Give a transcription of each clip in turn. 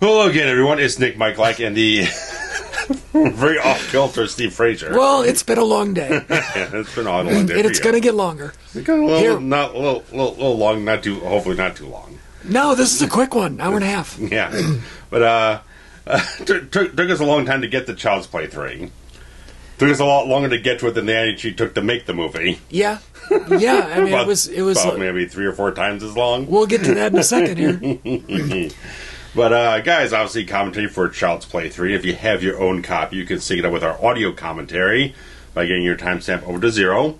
Hello again, everyone. It's Nick Michalak and the very off-kilter Steve Frazier. Well, it's been a long day. Yeah, it's been a long day. And it's going to get longer. It's a little long, hopefully not too long. No, this is a quick one, hour and a half. Yeah, but took us a long time to get to Child's Play 3. Took us a lot longer to get to it than they actually took to make the movie. Yeah. Yeah, I mean, it was about maybe 3 or 4 times as long. We'll get to that in a second here. But, guys, obviously commentary for Child's Play 3. If you have your own copy, you can sync it up with our audio commentary by getting your timestamp over to 0.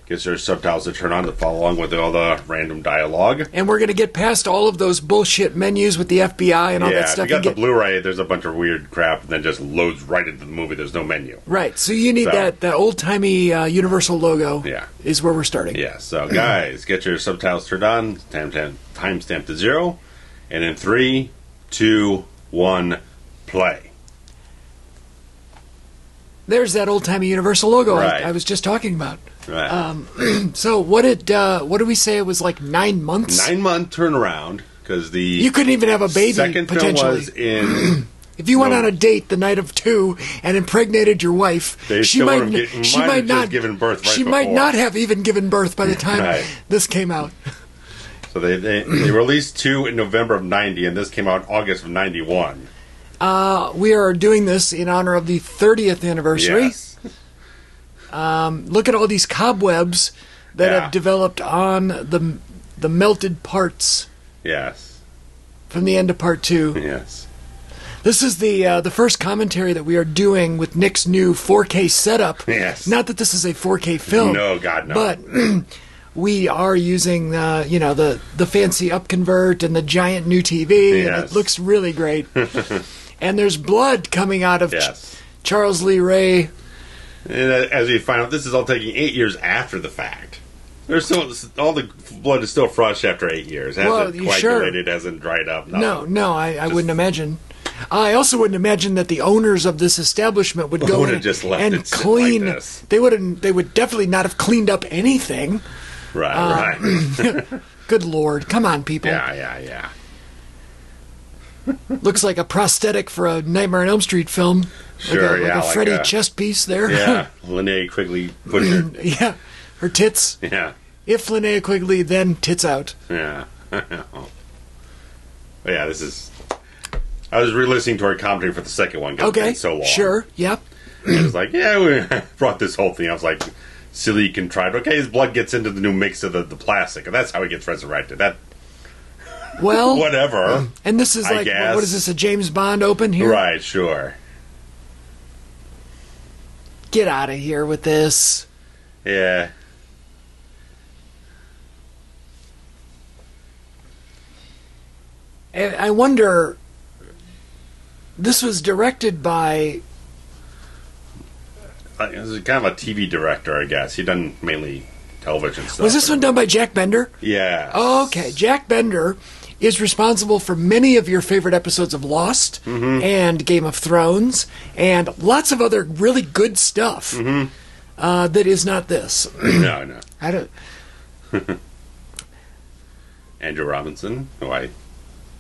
Gets your subtitles to turn on to follow along with all the random dialogue. And we're going to get past all of those bullshit menus with the FBI and all that stuff. Yeah, if you got the Blu-ray, there's a bunch of weird crap and then just loads right into the movie. There's no menu. Right, so you need that old-timey Universal logo. Yeah. Is where we're starting. Yeah, so guys, get your subtitles turned on, timestamp to 0, and in 3, 2, 1, play. There's that old-timey Universal logo right. I was just talking about. Right. So what did we say? It was like 9 months? 9-month turnaround, because the you couldn't even have a baby, second potentially. film was in... If you went on a date the night of 2 and impregnated your wife, she might not given birth. She might not have even given birth by the time this came out. So they released 2 in November of 90, and this came out in August of 91. We are doing this in honor of the 30th anniversary. Yes. Look at all these cobwebs that have developed on the melted parts. Yes. From the end of part 2. Yes. This is the first commentary that we are doing with Nick's new 4K setup. Yes. Not that this is a 4K film. No, God, no. But we are using the fancy upconvert and the giant new TV, and it looks really great. And there's blood coming out of Charles Lee Ray. And as we find out, this is all taking 8 years after the fact. There's still all the blood is still fresh after 8 years. It hasn't coagulated, hasn't dried up. Nothing. No, I wouldn't imagine. I also wouldn't imagine that the owners of this establishment would go in and clean. Like this. They would definitely not have cleaned up anything. Right. Good Lord, come on, people. Yeah. Looks like a prosthetic for a Nightmare on Elm Street film. Sure, like a Freddy chest piece there. Yeah, Linnea Quigley put her... yeah, her tits. Yeah. If Linnea Quigley, then tits out. Yeah. Yeah, this is... I was re-listening to our commentary for the second one because it's been so long. Sure, yep. And it was like, we brought this whole thing. I was like, silly contrived. Okay, his blood gets into the new mix of the plastic, and that's how he gets resurrected. Well... whatever. And this is like, what is this, a James Bond open here? Right, sure. Get out of here with this. Yeah. I wonder... This was directed by... This is kind of a TV director, I guess. He done mainly television stuff. Was this one done by Jack Bender? Yeah. Oh, okay. Jack Bender is responsible for many of your favorite episodes of Lost and Game of Thrones and lots of other really good stuff that is not this. No. I don't... Andrew Robinson, who I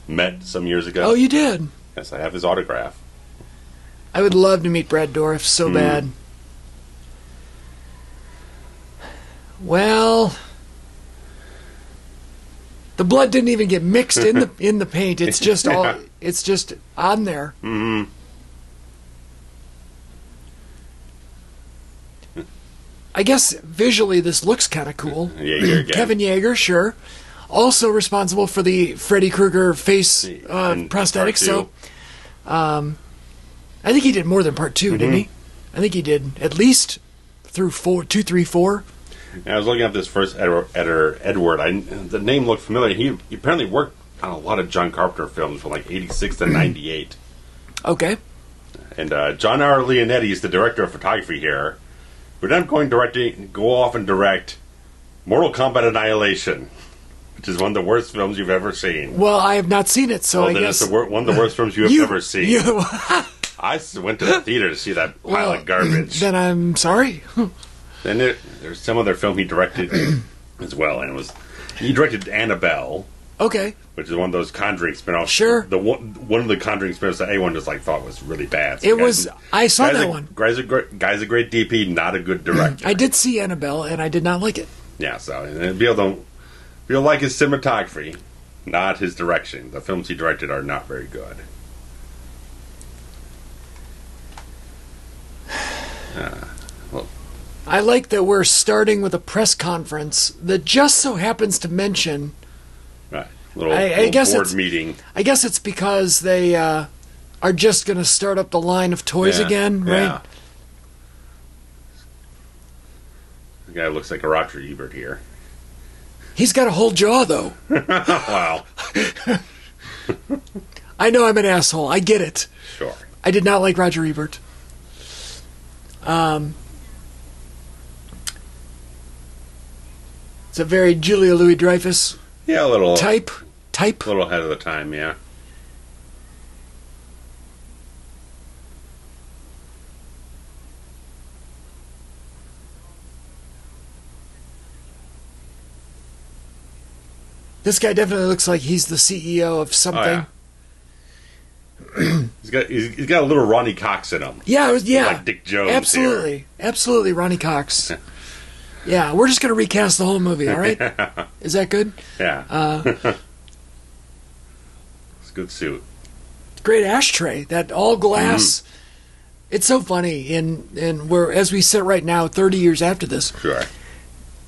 met some years ago. Oh, you did? Yes, I have his autograph. I would love to meet Brad Dourif so bad. Well, the blood didn't even get mixed in the paint. It's just it's just on there. Mm-hmm. I guess visually this looks kind of cool. Kevin Yeager, sure. Also responsible for the Freddy Krueger face prosthetics. So, I think he did more than part 2, didn't he? I think he did at least through 2, 3, 4. I was looking at this first Edward. The name looked familiar. He apparently worked on a lot of John Carpenter films from like 86 to 98. Okay. And John R. Leonetti is the director of photography here. But I'm going to go off and direct Mortal Kombat Annihilation, which is one of the worst films you've ever seen. Well, I have not seen it, so I guess... It's one of the worst films you have ever seen. I went to the theater to see that pile of garbage. Then I'm sorry. Then there's some other film he directed as well, and he directed Annabelle, Okay. Which is one of those Conjuring spinoffs. Sure. One of the Conjuring spinoffs that everyone just thought was really bad. So it was. I saw that one. Guy's a great DP, not a good director. I did see Annabelle, and I did not like it. Yeah, so feel like his cinematography, not his direction. The films he directed are not very good. Well, I like that we're starting with a press conference that just so happens to mention. Right, little board meeting. I guess it's because they are just going to start up the line of toys again, right? Yeah. The guy looks like a Roger Ebert here. He's got a whole jaw, though. Wow. I know I'm an asshole. I get it. Sure. I did not like Roger Ebert. It's a very Julia Louis-Dreyfus a little type. A little ahead of the time, yeah. This guy definitely looks like he's the CEO of something. Oh, yeah. he's got a little Ronnie Cox in him. Yeah, like Dick Jones. Absolutely, Ronnie Cox. Yeah, we're just going to recast the whole movie. All right, is that good? Yeah. It's a good suit. Great ashtray. That all glass. It's so funny. And we're, as we sit right now, 30 years after this. Sure.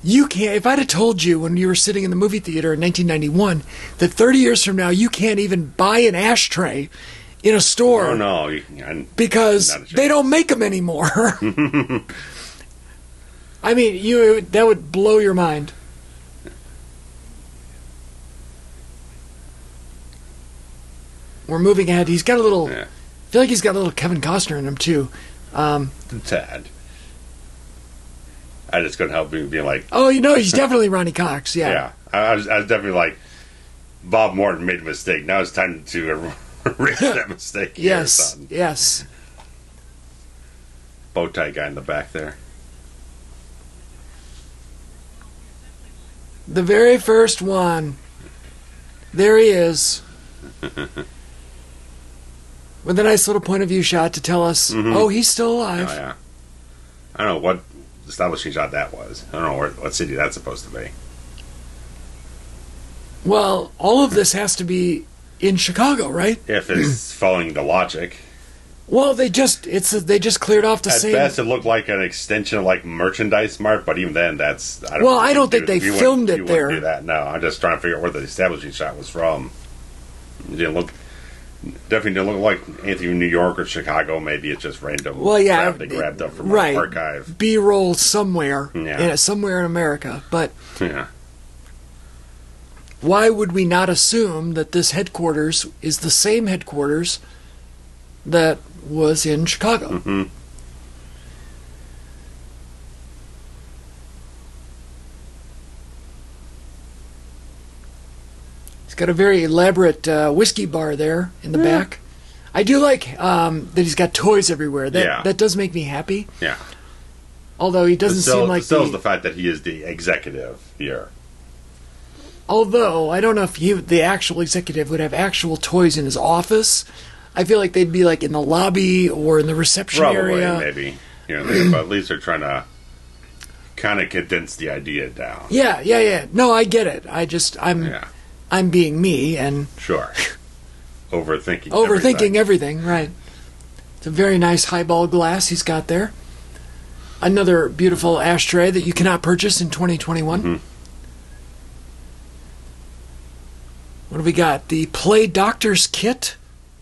You can't. If I'd have told you when you were sitting in the movie theater in 1991 that 30 years from now you can't even buy an ashtray in a store, oh no, because they don't make them anymore. I mean, that would blow your mind. We're moving ahead. He's got a little. I feel like he's got a little Kevin Costner in him too. Tad. I just couldn't help being like, oh, he's definitely Ronnie Cox. Yeah. Yeah. I was definitely like, Bob Morton made a mistake. Now it's time to erase that mistake. Yes. Yes. Bow tie guy in the back there. The very first one. There he is. With a nice little point of view shot to tell us, oh, he's still alive. Oh, yeah. I don't know what establishing shot that was. I don't know what city that's supposed to be. Well, all of this has to be in Chicago, right? If it's following the logic. Well, they just cleared off the same. At best, it looked like an extension of like Merchandise Mart, but even then, that's. I don't think they filmed it there. Do that. No, I'm just trying to figure out where the establishing shot was from. It definitely didn't look like anything in New York or Chicago. Maybe it's just random. Well, yeah, they grabbed up from the archive. B-roll somewhere, somewhere in America, but. Yeah. Why would we not assume that this headquarters is the same headquarters that was in Chicago? Mm-hmm. He's got a very elaborate whiskey bar there in the back. I do like that he's got toys everywhere. That does make me happy. Yeah. Although he doesn't seem like the fact that he is the executive here. Although, I don't know if the actual executive would have actual toys in his office. I feel like they'd be like in the lobby or in the reception area. Maybe. But at least they're trying to kind of condense the idea down. Yeah. No, I get it. I'm being me and... Sure. Overthinking everything, right. It's a very nice highball glass he's got there. Another beautiful ashtray that you cannot purchase in 2021. Mm-hmm. What do we got? The Play Doctor's Kit.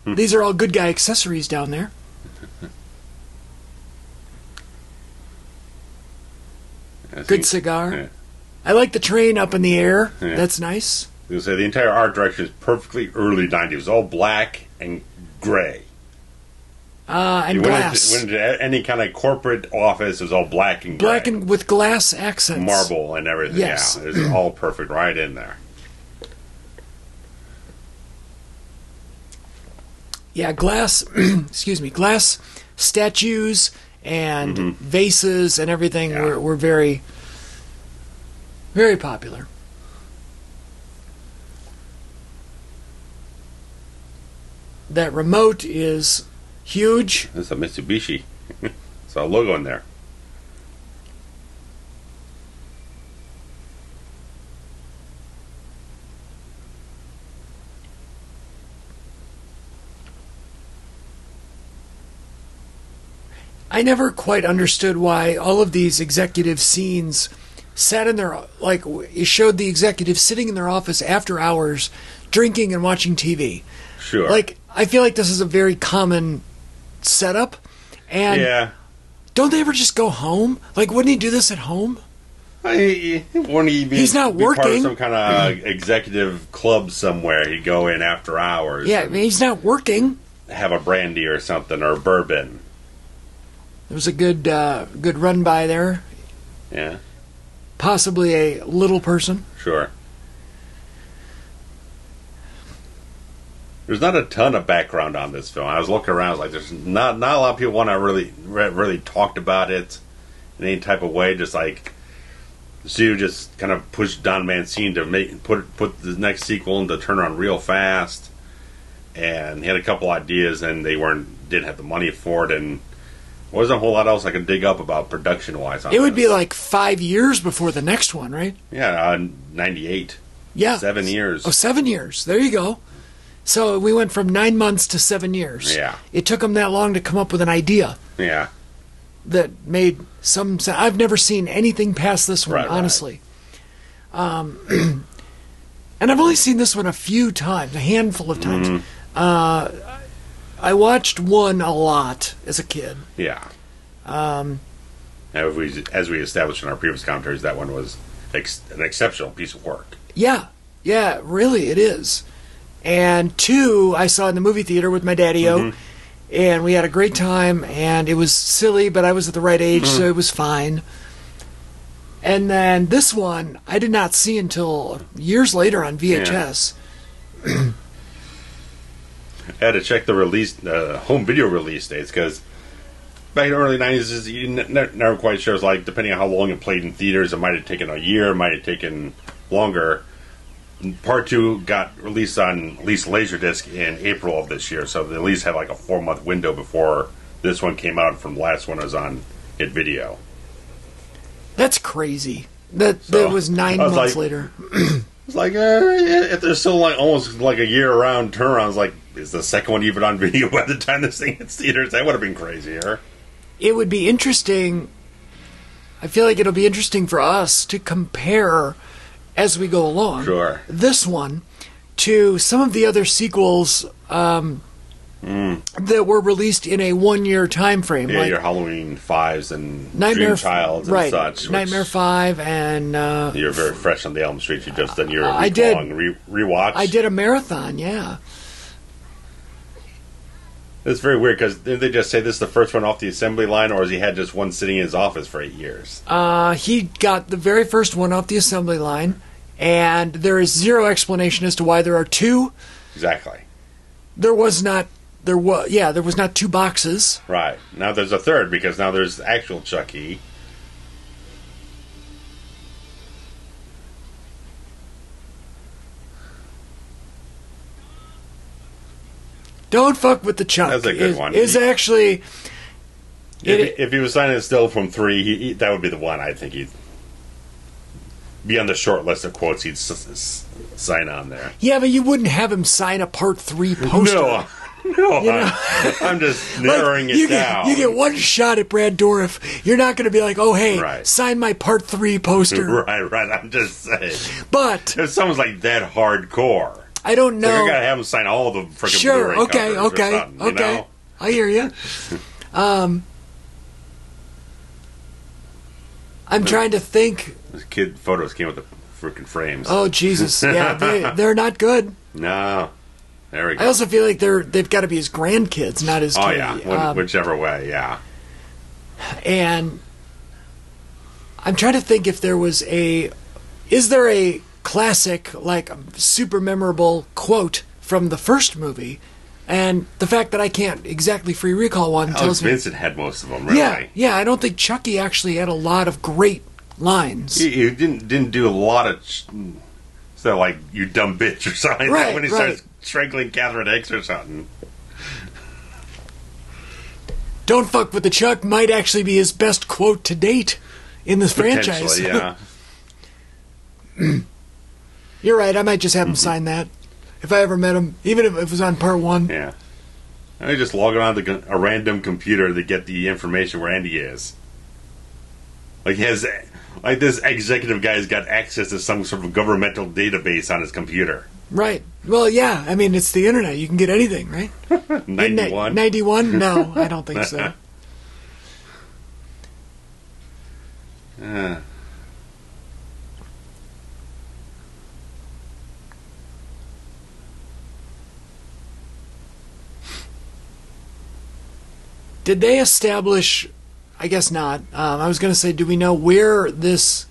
These are all good guy accessories down there. Good cigar. Yeah. I like the train up in the air. Yeah. That's nice. I was going to say, the entire art direction is perfectly early 90s. It was all black and gray. And glass. Went into any kind of corporate office, it was all black and gray. Black and with glass accents. Marble and everything. Yes. Yeah, it was all perfect right in there. Yeah, glass, glass statues and vases and everything were very, very popular. That remote is huge. It's a Mitsubishi. It's a logo in there. I never quite understood why all of these executive scenes sat in their, like, it showed the executives sitting in their office after hours, drinking and watching TV. Sure. Like, I feel like this is a very common setup. And yeah. Don't they ever just go home? Like, wouldn't he do this at home? Wouldn't he be, He's not be working. part of some kind of executive club somewhere? He'd go in after hours. Yeah, he's not working. Have a brandy or something, or a bourbon. There was a good run by there. Yeah. Possibly a little person. Sure. There's not a ton of background on this film. I was looking around, I was like, there's not a lot of people want to really talked about it in any type of way. Just like Sue just kind of pushed Don Mancini to put the next sequel into turnaround real fast, and he had a couple ideas, and they didn't have the money for it, and wasn't a whole lot else I could dig up about production wise. It would be like 5 years before the next one, right? Yeah, 98. Yeah, 7 years. Oh, 7 years. There you go. So we went from 9 months to 7 years. Yeah. It took them that long to come up with an idea. Yeah. That made some sense. I've never seen anything past this one, honestly. Right. And I've only seen this one a few times, a handful of times. Mm-hmm. I watched one a lot as a kid. Yeah. As we established in our previous commentaries, that one was an exceptional piece of work. Yeah. Yeah, really, it is. And 2, I saw in the movie theater with my daddy-o, mm-hmm. and we had a great time, and it was silly, but I was at the right age, mm-hmm. so it was fine. And then this one, I did not see until years later on VHS. Yeah. I had to check the home video release dates, because back in the early 90s, you never quite sure. It's like, depending on how long it played in theaters, it might have taken a year, it might have taken longer. Part 2 got released on at least Laserdisc in April of this year, so they at least had like a 4-month window before this one came out, from the last one was on Hit Video. That's crazy. That was 9 months later. It's like, if there's still like almost like a year around turnaround, it's like, is the second one even on video by the time this thing hits theaters? That would have been crazier. It would be interesting. I feel like it'll be interesting for us to compare as we go along. Sure. This one to some of the other sequels that were released in a 1-year time frame. Yeah, like your Halloween 5s and Dream Child and such. Nightmare 5 and... you're very fresh on the Elm Street. You just done your week-long rewatch. I did a marathon, yeah. It's very weird, because didn't they just say this is the first one off the assembly line, or has he had just one sitting in his office for 8 years? He got the very first one off the assembly line, and there is zero explanation as to why there are 2. Exactly. There was not 2 boxes. Right. Now there's a 3rd, because now there's actual Chucky. Don't fuck with the Chuck. That's a good one. Is actually... If he was signing still from 3, that would be the one I think he'd be on the short list of quotes he'd sign on there. Yeah, but you wouldn't have him sign a Part 3 poster. No, I'm just narrowing it down. You get one shot at Brad Dourif. You're not going to be like, oh, hey, sign my Part 3 poster. Right. I'm just saying. But if someone's like that hardcore, I don't know. So you got to have them sign all the freaking Blu-ray covers okay. You know? I hear you. I'm trying to think. Those kid photos came with the freaking frames. Oh, Jesus. Yeah, they're not good. No. There we go. I also feel like they've got to be his grandkids, not his kids. Oh, yeah. Whichever way, yeah. And I'm trying to think if there was is there a classic, like, super memorable quote from the first movie? And the fact that I can't exactly free recall one tells me... Vincent had most of them, really. Yeah, I don't think Chucky actually had a lot of great lines. He didn't do a lot of... So, like, you dumb bitch or something like that when he starts strangling Catherine Hicks or something. "Don't fuck with the Chuck" might actually be his best quote to date in this franchise. Yeah. You're right. I might just have him sign that if I ever met him, even if it was on part 1. Yeah. I just log on to a random computer to get the information where Andy is. Like this executive guy's got access to some sort of governmental database on his computer. Right. Well, yeah. I mean, it's the internet. You can get anything, right? 91? 91? No, I don't think so. Did they establish... I guess not. I was going to say, do we know where this...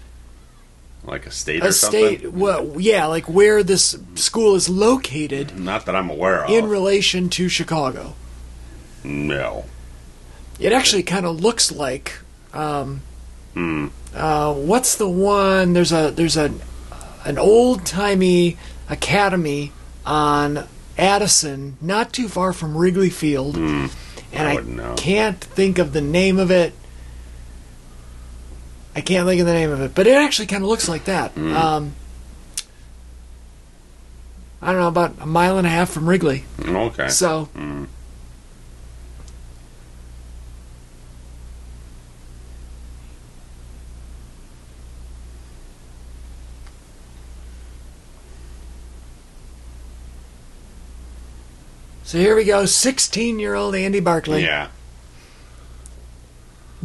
Like a state or something? Well, yeah, like where this school is located. Not that I'm aware of. In relation to Chicago. No. It actually kind of looks like... what's the one? There's an old-timey academy on Addison, not too far from Wrigley Field. And I can't think of the name of it. But it actually kind of looks like that. I don't know, about a mile and a half from Wrigley. Okay. So... So here we go, 16-year-old Andy Barclay. Yeah.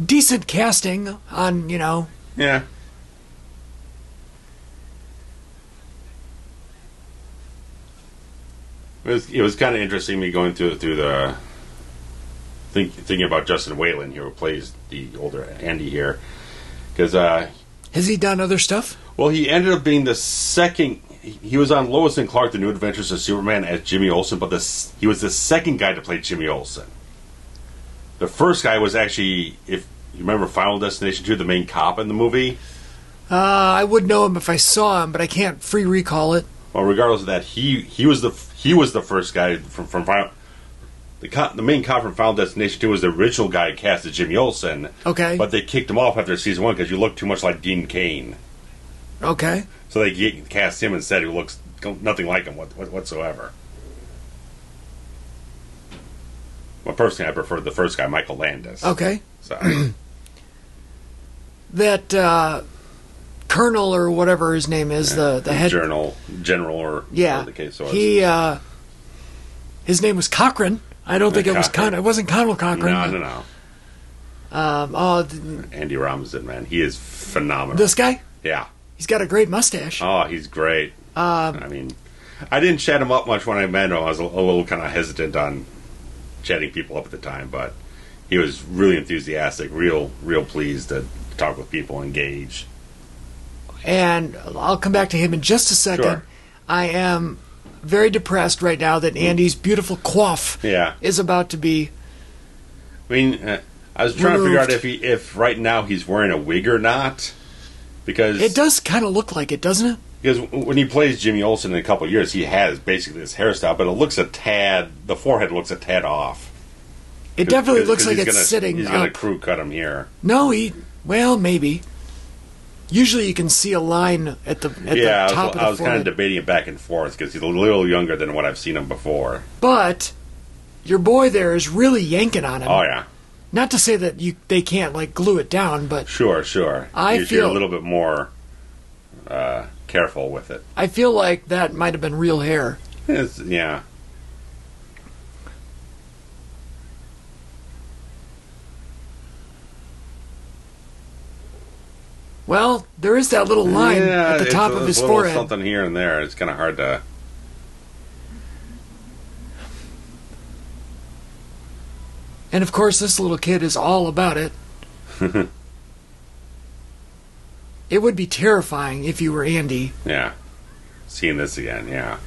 Decent casting on, Yeah. It was kind of interesting me going through the thinking about Justin Whalin here, who plays the older Andy here, because has he done other stuff? Well, he ended up being the second. He was on Lois and Clark: The New Adventures of Superman as Jimmy Olsen, but he was the second guy to play Jimmy Olsen. The first guy was actually, if you remember, Final Destination 2, the main cop in the movie. I would know him if I saw him, but I can't free recall it. Well, regardless of that, he was the first guy from Final. The main cop from Final Destination 2 was the original guy cast as Jimmy Olsen. Okay. But they kicked him off after season 1 because you look too much like Dean Cain. Okay. So they cast him instead, who looks nothing like him whatsoever. Well, personally, I prefer the first guy, Michael Landis. Okay. So. That Colonel or whatever his name is, the head general or whatever the case was. His name was Cochran. I don't think it was it wasn't Colonel Cochran. No. Andy Ramsey, man, he is phenomenal. This guy? Yeah. He's got a great mustache. Oh, he's great. I mean, I didn't chat him up much when I met him. I was a little kind of hesitant on chatting people up at the time, but he was really enthusiastic, real pleased to talk with people, engage. And I'll come back to him in just a second. Sure. I am very depressed right now that Andy's beautiful coif is about to be. I mean, I was trying to figure out if right now he's wearing a wig or not, because it does kind of look like it, doesn't it? Because when he plays Jimmy Olsen in a couple of years, he has basically this hairstyle, but it looks the forehead looks a tad off. It definitely looks like it's sitting He's up. going to crew cut him here. No, maybe. Usually you can see a line at the top of the forehead. I was kind of debating it back and forth because he's a little younger than what I've seen him before. But your boy there is really yanking on him. Oh, yeah. Not to say that they can't, like, glue it down, but... Sure. You're a little bit more careful with it. I feel like that might have been real hair. Yeah. Well, there is that little line at the top of his forehead. Something here and there. It's kind of hard to... And, of course, this little kid is all about it. It would be terrifying if you were Andy. Yeah. Seeing this again, yeah.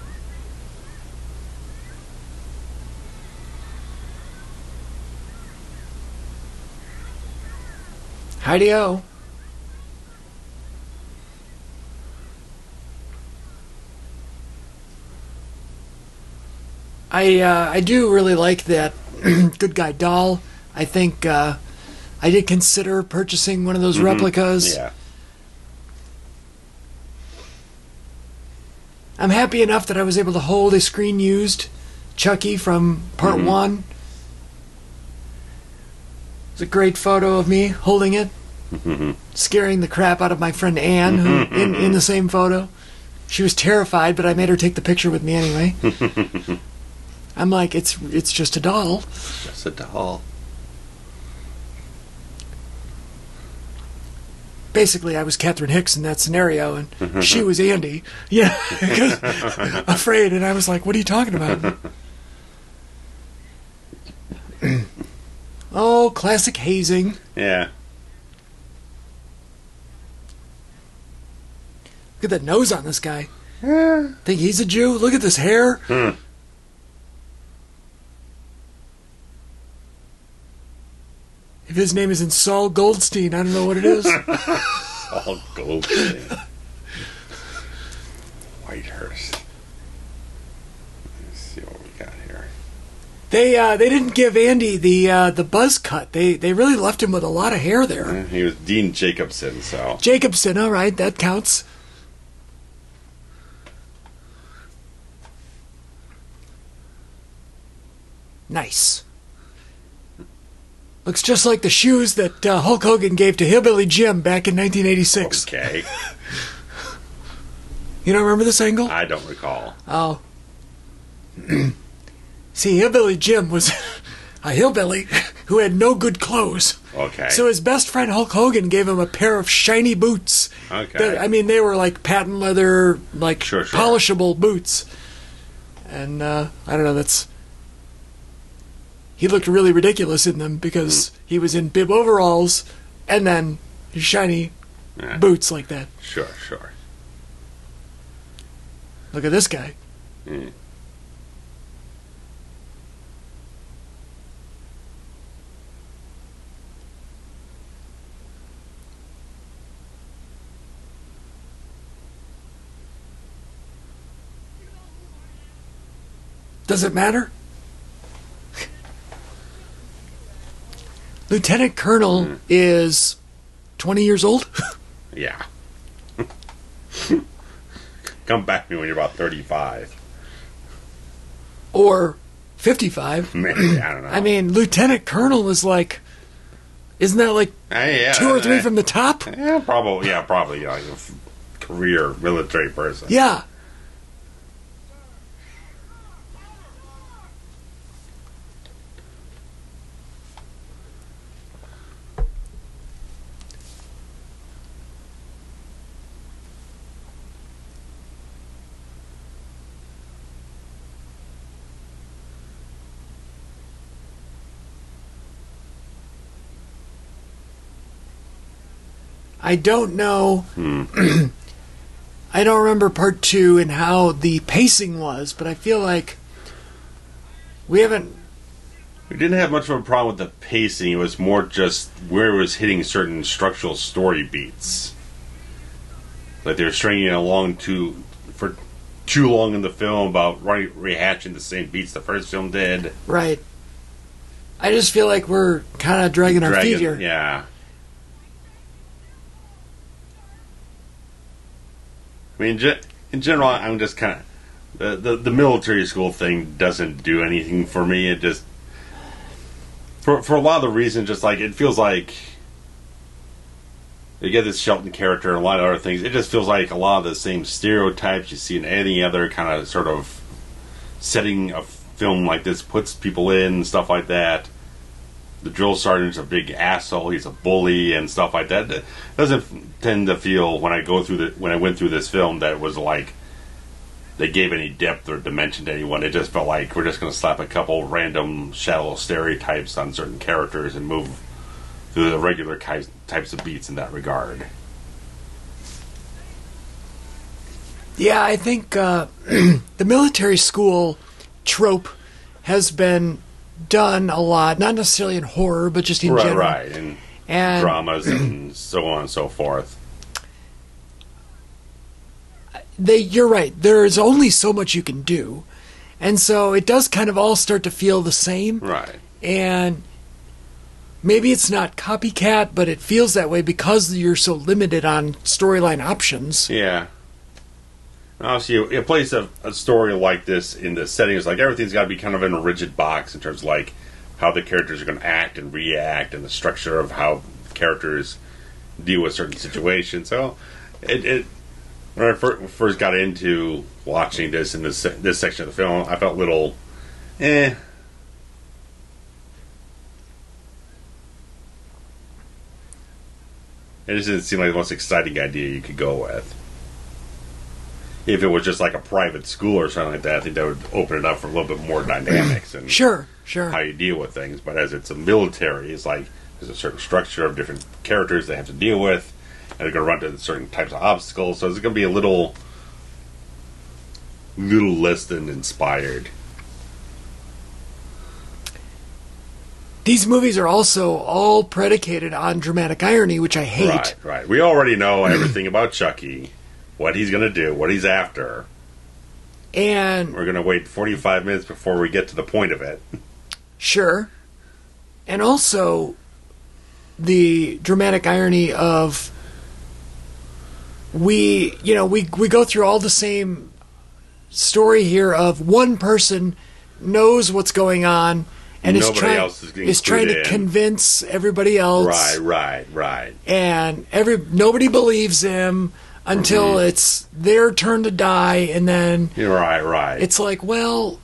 Hi-de-o. I do really like that good guy doll. I think I did consider purchasing one of those replicas. Yeah. I'm happy enough that I was able to hold a screen-used Chucky from Part 1. It's a great photo of me holding it, scaring the crap out of my friend Anne, who in the same photo. She was terrified, but I made her take the picture with me anyway. I'm like, it's just a doll. Just a doll. Basically, I was Catherine Hicks in that scenario, and she was Andy. Yeah, afraid, and I was like, what are you talking about? Oh, classic hazing. Yeah. Look at that nose on this guy. Think he's a Jew? Look at this hair. If his name isn't Saul Goldstein, I don't know what it is. Saul Goldstein. Whitehurst. Let's see what we got here. They didn't give Andy the buzz cut. They really left him with a lot of hair there. He was Dean Jacobson, so. Jacobson, all right, that counts. Nice. Looks just like the shoes that Hulk Hogan gave to Hillbilly Jim back in 1986. Okay. You don't remember this angle? I don't recall. Oh. See, Hillbilly Jim was a hillbilly who had no good clothes. Okay. So his best friend Hulk Hogan gave him a pair of shiny boots. Okay. I mean, they were like patent leather, like Sure. polishable boots. And I don't know, he looked really ridiculous in them because he was in bib overalls and then shiny boots like that. Sure. Look at this guy. Does it matter? Lieutenant Colonel is 20 years old? Yeah. Come back to me when you're about 35. Or 55. Maybe, I don't know. I mean, Lieutenant Colonel is like... Isn't that like 2 or 3 from the top? Yeah, probably. Yeah, probably like a career military person. Yeah. I don't know. I don't remember part 2 and how the pacing was, but I feel like we didn't have much of a problem with the pacing. It was more just where it was hitting certain structural story beats. Like they were stringing it along for too long in the film about rehashing the same beats the first film did. Right. I just feel like we're kind of dragging our feet here. Yeah. I mean, in general, I'm just kind of... The military school thing doesn't do anything for me. It just... For a lot of the reasons, just like, it feels like... You get this Shelton character and a lot of other things. It just feels like a lot of the same stereotypes you see in any other kind of sort of setting a film like this puts people in and stuff like that. The drill sergeant's a big asshole. He's a bully and stuff like that. It doesn't tend to feel when I went through this film that it was like they gave any depth or dimension to anyone. It just felt like we're just going to slap a couple random shallow stereotypes on certain characters and move through the regular types of beats in that regard. Yeah, I think the military school trope has been done a lot, not necessarily in horror, but just in general. Right, and dramas and so on and so forth. You're right. There's only so much you can do, And so it does kind of all start to feel the same. Right. And maybe it's not copycat, but it feels that way because you're so limited on storyline options. Yeah. Obviously, a place of a story like this in the setting is like everything's got to be kind of in a rigid box in terms of like how the characters are going to act and react and the structure of how characters deal with certain situations. So, when I first got into watching this in this section of the film, I felt a little, It just didn't seem like the most exciting idea you could go with. If it was just like a private school or something like that, I think that would open it up for a little bit more dynamics and sure how you deal with things. But as it's a military, it's like there's a certain structure of different characters they have to deal with, and they're going to run into certain types of obstacles. So it's going to be a little less than inspired. These movies are also all predicated on dramatic irony, which I hate. Right. We already know everything about Chucky, what he's going to do, what he's after. And we're going to wait 45 minutes before we get to the point of it. Sure. And also the dramatic irony of we go through all the same story here of one person knows what's going on and is trying to convince everybody else. Right. And nobody believes him until it's their turn to die, and then right. It's like, well,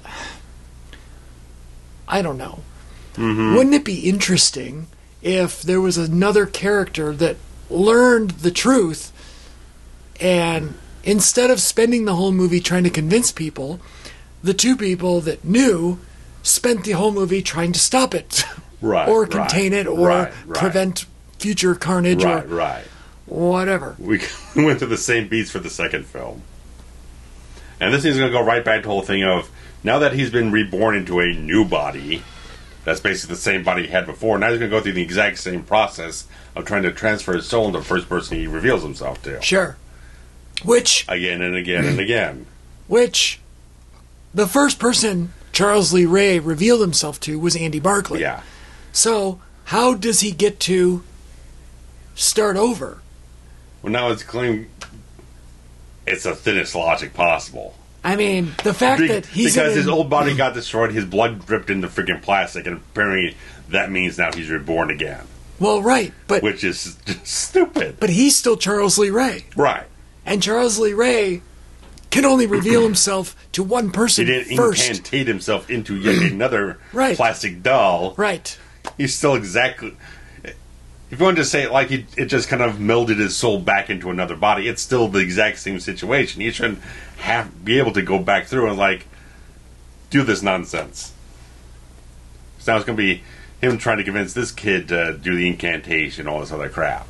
I don't know. Wouldn't it be interesting if there was another character that learned the truth, and instead of spending the whole movie trying to convince people, the two people that knew spent the whole movie trying to stop it, or contain it, or prevent future carnage, or whatever. We went to the same beats for the second film, and this thing's going to go right back to the whole thing of now that he's been reborn into a new body. That's basically the same body he had before. Now he's going to go through the exact same process of trying to transfer his soul into the first person he reveals himself to. Sure. Which... Again and again and again. Which... The first person Charles Lee Ray revealed himself to was Andy Barclay. Yeah. So, how does he get to start over? Well, now it's claimed it's the thinnest logic possible. I mean, the fact that he's... Because his old body got destroyed, his blood dripped into freaking plastic, and apparently that means now he's reborn again. Well, right, but... Which is just stupid. But he's still Charles Lee Ray. Right. And Charles Lee Ray can only reveal himself to one person first. He didn't incantate himself into yet another plastic doll. Right. He's still exactly... If you wanted to say it like it just kind of melded his soul back into another body, it's still the exact same situation. He shouldn't be able to go back through and, do this nonsense. So now it's going to be him trying to convince this kid to do the incantation, all this other crap.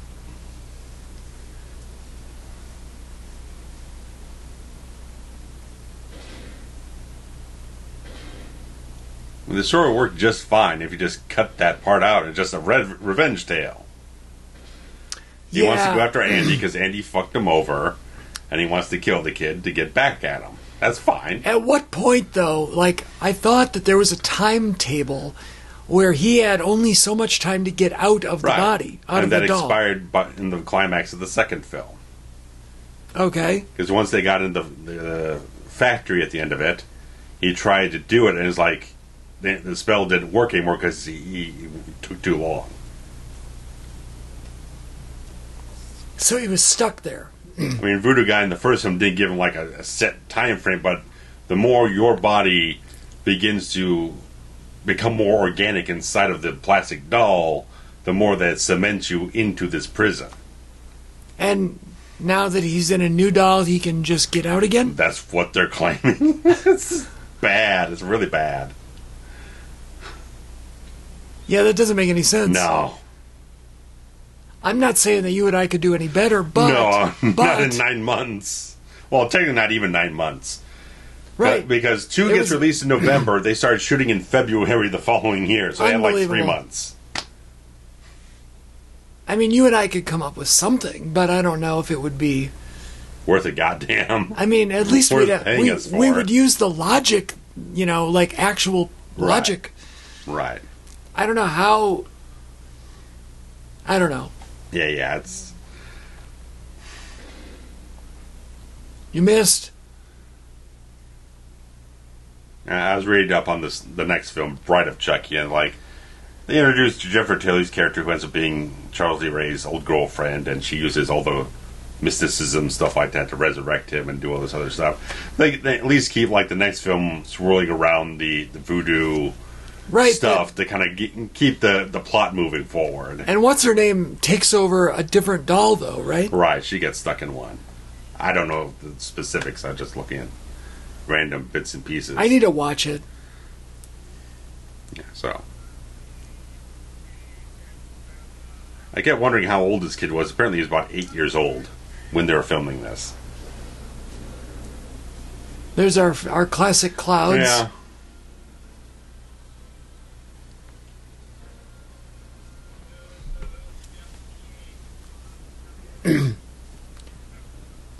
The story worked just fine if you just cut that part out. It's just a revenge tale. He wants to go after Andy because Andy fucked him over, and he wants to kill the kid to get back at him. That's fine. At what point, though, I thought that there was a timetable where he had only so much time to get out of the body, out of the doll. And that expired in the climax of the second film. Okay. Because once they got into the factory at the end of it, he tried to do it, and it's like the spell didn't work anymore because he took too long. So he was stuck there. I mean, Voodoo Guy in the first one didn't give him a set time frame, but the more your body begins to become more organic inside of the plastic doll, the more that it cements you into this prison. And now that he's in a new doll, he can just get out again? That's what they're claiming. It's bad. It's really bad. Yeah, that doesn't make any sense. No. I'm not saying that you and I could do any better, but... No, not in 9 months. Well, technically not even 9 months. Right. But because 2 gets released in November, they started shooting in February the following year, so they had 3 months. I mean, you and I could come up with something, but I don't know if it would be... Worth a goddamn. I mean, at least we would use the logic like actual logic. Right. I don't know how. I don't know. Yeah, it's... You missed. I was reading up on the next film, Bride of Chucky, and they introduced Jennifer Tilly's character, who ends up being Charles Lee Ray's old girlfriend, and she uses all the mysticism, stuff like that, to resurrect him and do all this other stuff. They at least keep the next film swirling around the voodoo stuff to kind of keep the plot moving forward. And what's her name takes over a different doll, though, right? Right, she gets stuck in one. I don't know the specifics. I'm just looking at random bits and pieces. I need to watch it. Yeah, so I kept wondering how old this kid was. Apparently, he was about 8 years old when they were filming this. There's our classic clouds. Yeah.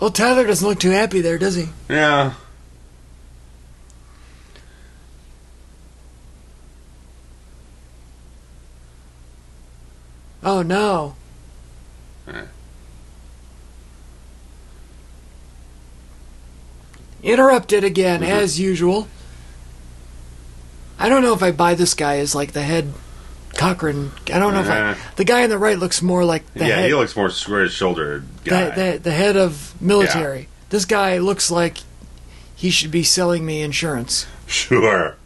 Well, Tyler doesn't look too happy there, does he? Yeah. Oh, no. Interrupted again, as usual. I don't know if I buy this guy as the head Cochran. I don't know if the guy on the right looks more like the head. Yeah, he looks more square-shouldered guy. The head of military. Yeah. This guy looks like he should be selling me insurance. Sure.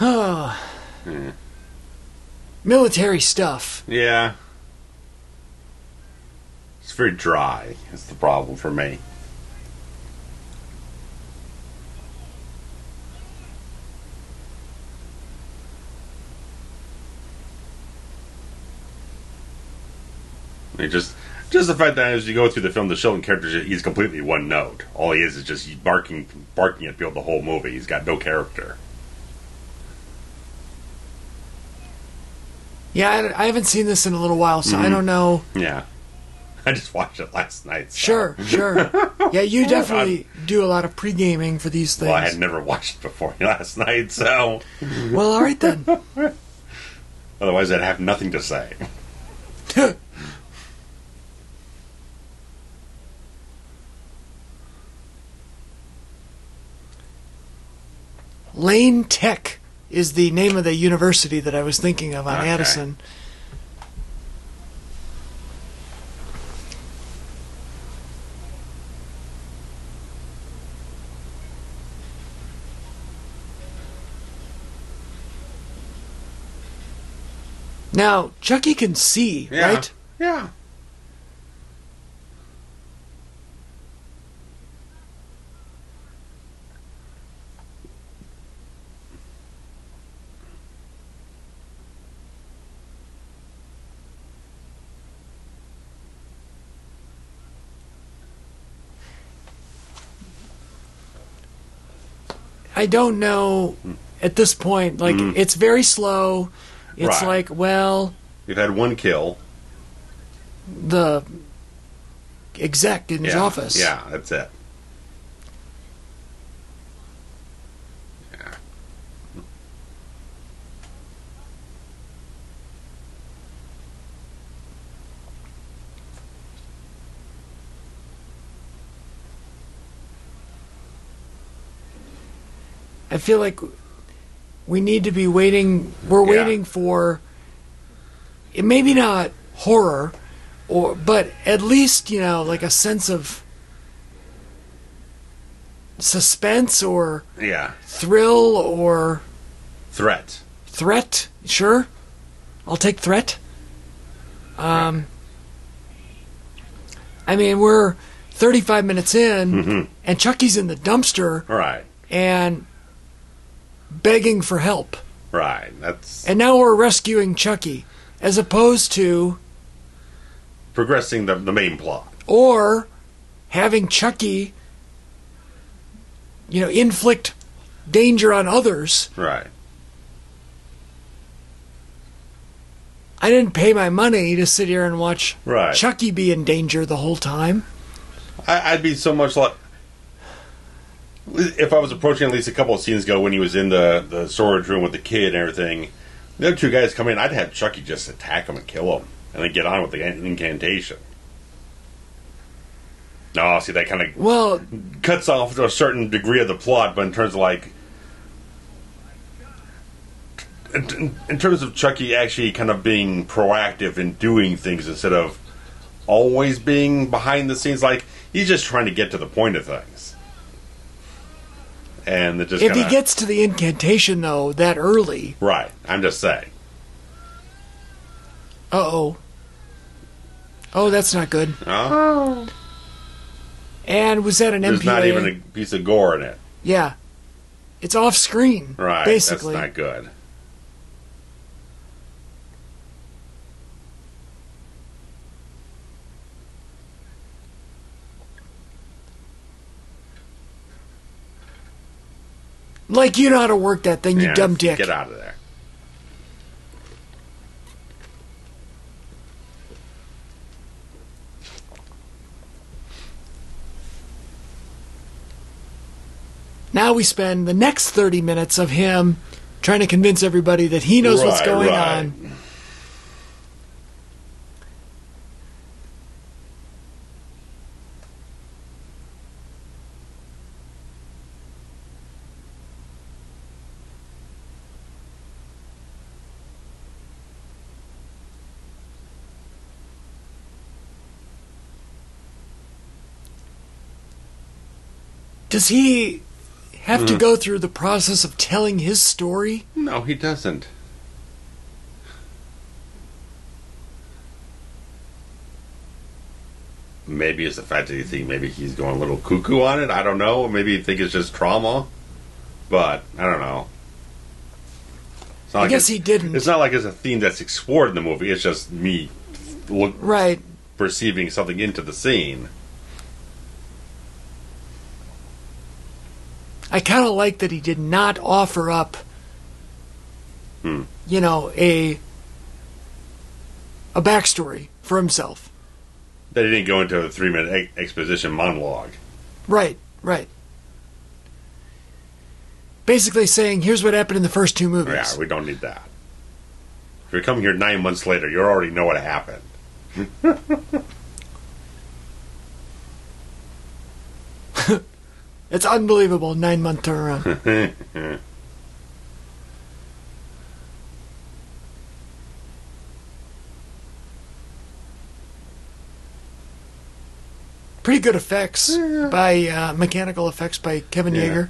Oh. Military stuff. Yeah. It's very dry. That's the problem for me. Just the fact that as you go through the film, the Sheldon character, he's completely one note. All he is just barking at people the whole movie. He's got no character. Yeah, I haven't seen this in a little while, so I don't know. Yeah. I just watched it last night. Sure. So. Yeah, you definitely do a lot of pre-gaming for these things. Well, I had never watched it before last night, so... Well, all right then. Otherwise, I'd have nothing to say. Lane Tech is the name of the university that I was thinking of on Addison. Now, Chucky can see, right? Yeah. I don't know at this point. It's very slow. It's right. You've had one kill. The exec in his office. Yeah, that's it. Yeah. I feel like we need to be waiting. We're waiting for maybe not horror, but at least a sense of suspense or thrill or threat. Threat, sure. I'll take threat. I mean, we're 35 minutes in, and Chucky's in the dumpster, right? And begging for help. Right. That's And now we're rescuing Chucky, as opposed to progressing the main plot. Or having Chucky, inflict danger on others. Right. I didn't pay my money to sit here and watch Right. Chucky be in danger the whole time. I'd be so much like... If I was approaching at least a couple of scenes ago when he was in the storage room with the kid and everything, the other two guys come in, I'd have Chucky just attack him and kill him. And then get on with the incantation. No, see, that kind of cuts off to a certain degree of the plot, but in terms of like... In terms of Chucky actually kind of being proactive in doing things instead of always being behind the scenes, like, he's just trying to get to the point of things. And it just if he gets to the incantation, though, that early... Right, I'm just saying. Uh-oh. Oh, that's not good. Oh. And was that an There's MPA? not even a piece of gore in it. Yeah. It's off screen, right, basically. That's not good. Like, you know how to work that thing, you dumb dick. Get out of there. Now we spend the next 30 minutes of him trying to convince everybody that he knows what's going on. Does he have to go through the process of telling his story? No, he doesn't. Maybe it's the fact that you think maybe he's going a little cuckoo on it. I don't know. Maybe you think it's just trauma. But, I don't know. I guess he didn't. It's not like it's a theme that's explored in the movie. It's just me perceiving something into the scene. I kind of like that he did not offer up, a backstory for himself. That he didn't go into a 3-minute exposition monologue. Right. Basically saying, here's what happened in the first two movies. Yeah, we don't need that. If you're coming here 9 months later, you already know what happened. It's unbelievable, 9-month turnaround. Pretty good effects by mechanical effects by Kevin Yeager.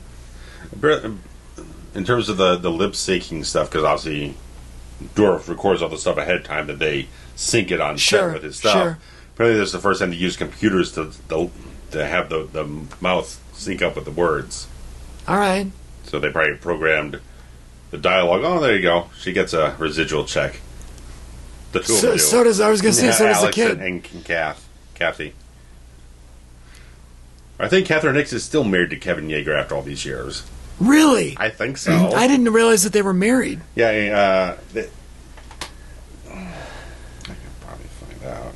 In terms of the lip syncing stuff, because obviously Dourif records all the stuff ahead of time that they sync it on set with his stuff. Sure. Apparently, this is the first time they use computers to have the mouth sync up with the words. All right. So they probably programmed the dialogue. Oh, there you go. She gets a residual check. The two of them do. So does the kid. And Kathy. I think Catherine Hicks is still married to Kevin Yeager after all these years. Really? I think so. I didn't realize that they were married. Yeah, I can probably find out.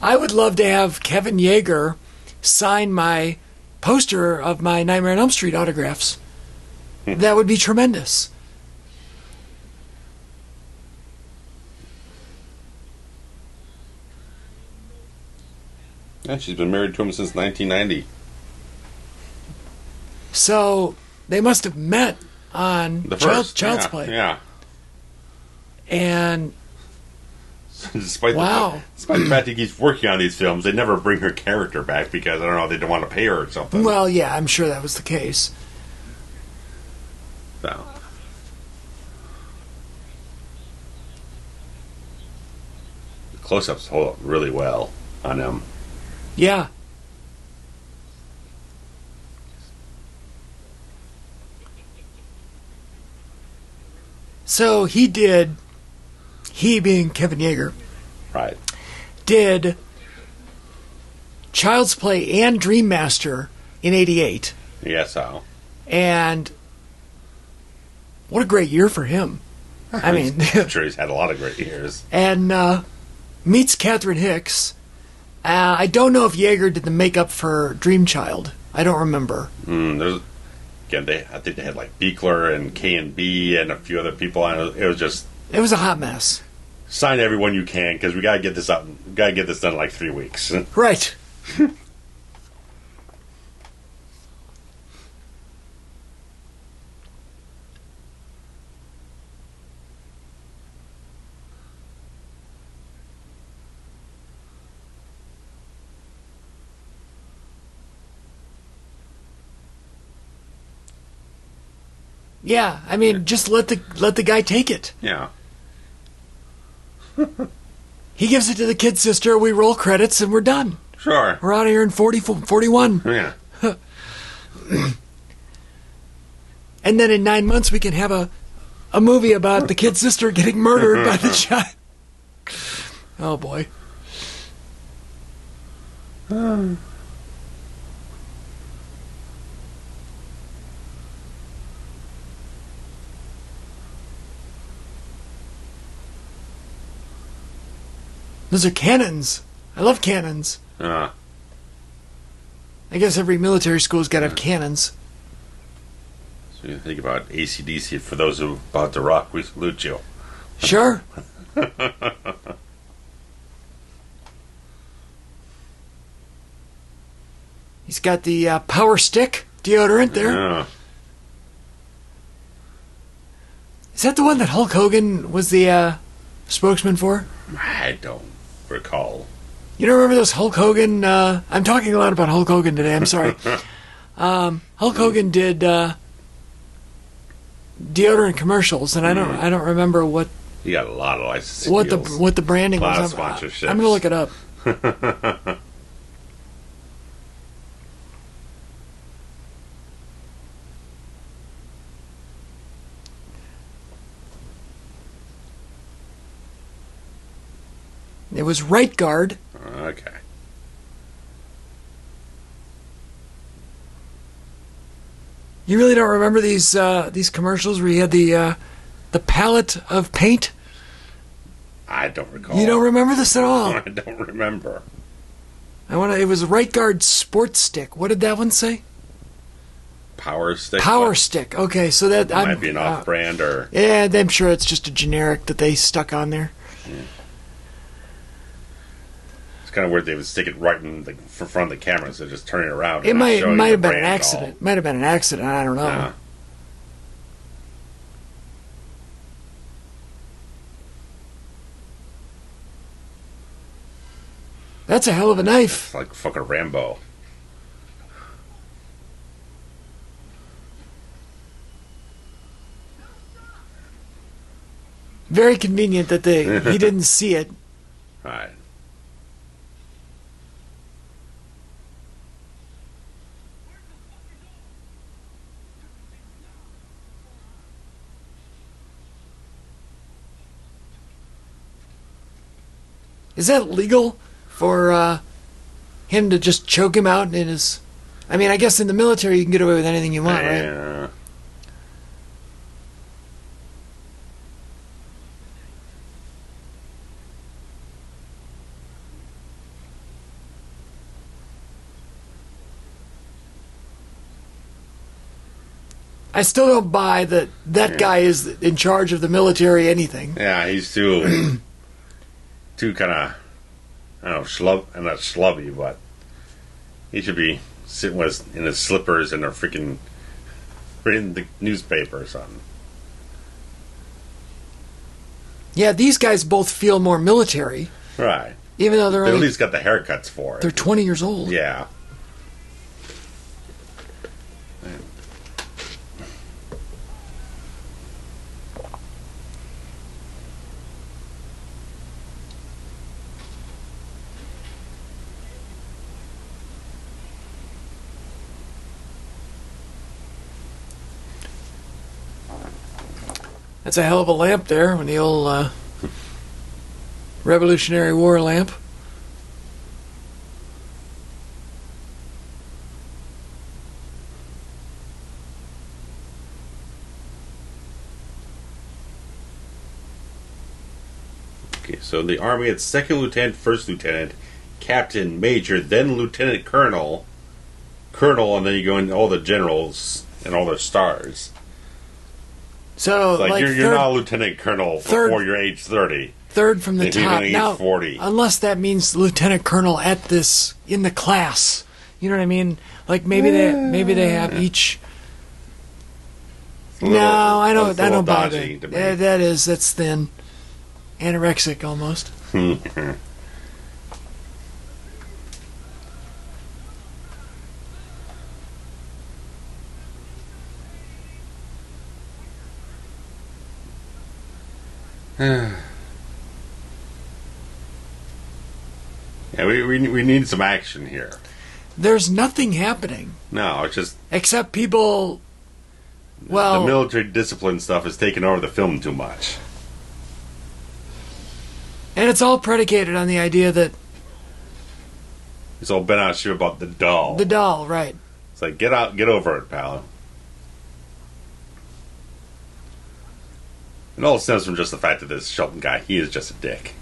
I would love to have Kevin Yeager sign my poster of my Nightmare on Elm Street autographs. That would be tremendous. Yeah, she's been married to him since 1990. So they must have met on Child's Play. Yeah. And despite the fact he keeps working on these films, they never bring her character back because, I don't know, they don't want to pay her or something. Well, yeah, I'm sure that was the case. So. The close-ups hold up really well on him. Yeah. So he being Kevin Yeager, Right. did Child's Play and Dream Master in '88. Yeah, so. And what a great year for him. I mean, I'm sure he's had a lot of great years. And meets Catherine Hicks. I don't know if Yeager did the makeup for Dream Child. I don't remember. I think they had like Beekler and K&B and a few other people. It was a hot mess. Sign everyone you can, because we gotta get this up. We gotta get this done in like 3 weeks. Right. Yeah, I mean, just let the guy take it. Yeah. He gives it to the kid sister, we roll credits, and we're done. Sure. We're out of here in 41. Yeah. And then in 9 months we can have a movie about the kid sister getting murdered by the child. Oh, boy. Those are cannons. I love cannons. I guess every military school's got to have cannons. So you think about AC/DC. For those who bought the rock, we salute you. Sure. He's got the Power Stick deodorant there. Yeah. Is that the one that Hulk Hogan was the spokesman for? I don't recall. You don't remember those Hulk Hogan? I'm talking a lot about Hulk Hogan today. I'm sorry. Hulk Hogan did deodorant commercials, and I don't remember what. You got a lot of licensing what deals. the branding a lot was. of sponsorships. I'm going to look it up. It was Right Guard. Okay. You really don't remember these commercials where you had the palette of paint? I don't recall. You don't remember this at all? I don't remember. It was Right Guard Sports Stick. What did that one say? Power Stick. Power Stick. Okay, so that might be an off-brand or. Yeah, I'm sure it's just a generic that they stuck on there. Yeah. It's kind of weird they would stick it right in the front of the camera instead of just turning it around. It might have been an accident. Might have been an accident. I don't know. Yeah. That's a hell of a knife. It's like fucking Rambo. Very convenient that he didn't see it. Right. Is that legal for him to just choke him out in his... I mean, I guess in the military you can get away with anything you want, right? Yeah. I still don't buy that guy is in charge of the military anything. Yeah, he's too kind of, I don't know, not schlubby, but he should be sitting in his slippers and freaking reading the newspaper or something. Yeah, these guys both feel more military. Right. Even though they're at least got the haircuts for it. They're 20 years old. Yeah. That's a hell of a lamp there, when the old Revolutionary War lamp. Okay, so in the Army, it's second lieutenant, first lieutenant, captain, major, then lieutenant colonel, and then you go into all the generals and all their stars. So, like you're not a lieutenant colonel before you're age 30. Third from the top. Now, 40. Unless that means lieutenant colonel in the class. You know what I mean? Like maybe they have each. I don't buy that. That's thin, anorexic almost. Yeah, we need some action here. There's nothing happening. No, it's just... Except people... Well... The military discipline stuff has taken over the film too much. And it's all predicated on the idea that... It's all been out shit about the doll. The doll, right. It's like, get over it, pal. It all stems from just the fact that this Shelton guy, he is just a dick.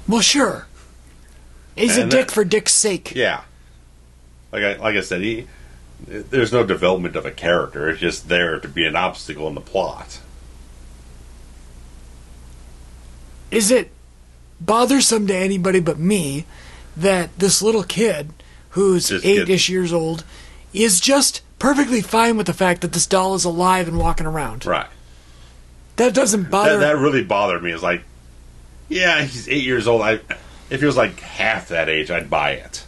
Well, sure. He's a dick for dick's sake. Yeah. Like I said, there's no development of a character. It's just there to be an obstacle in the plot. Is it bothersome to anybody but me that this little kid, who's 8-ish years old, is just perfectly fine with the fact that this doll is alive and walking around? Right. That doesn't bother... That really bothered me. It's like, yeah, he's 8 years old. If he was like half that age, I'd buy it.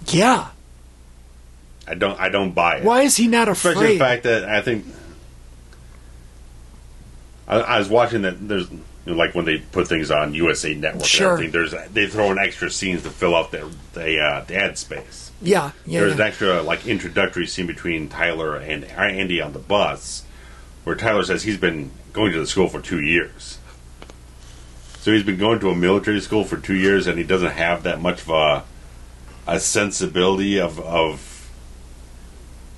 Yeah. I don't buy it. Why is he not afraid? Especially the fact that I think I was watching that there's like when they put things on USA Network. Sure. And everything, they throw in extra scenes to fill out the ad space. Yeah. There's an extra like introductory scene between Tyler and Andy on the bus, where Tyler says he's been going to the school for 2 years. So he's been going to a military school for 2 years, and he doesn't have that much of a sensibility of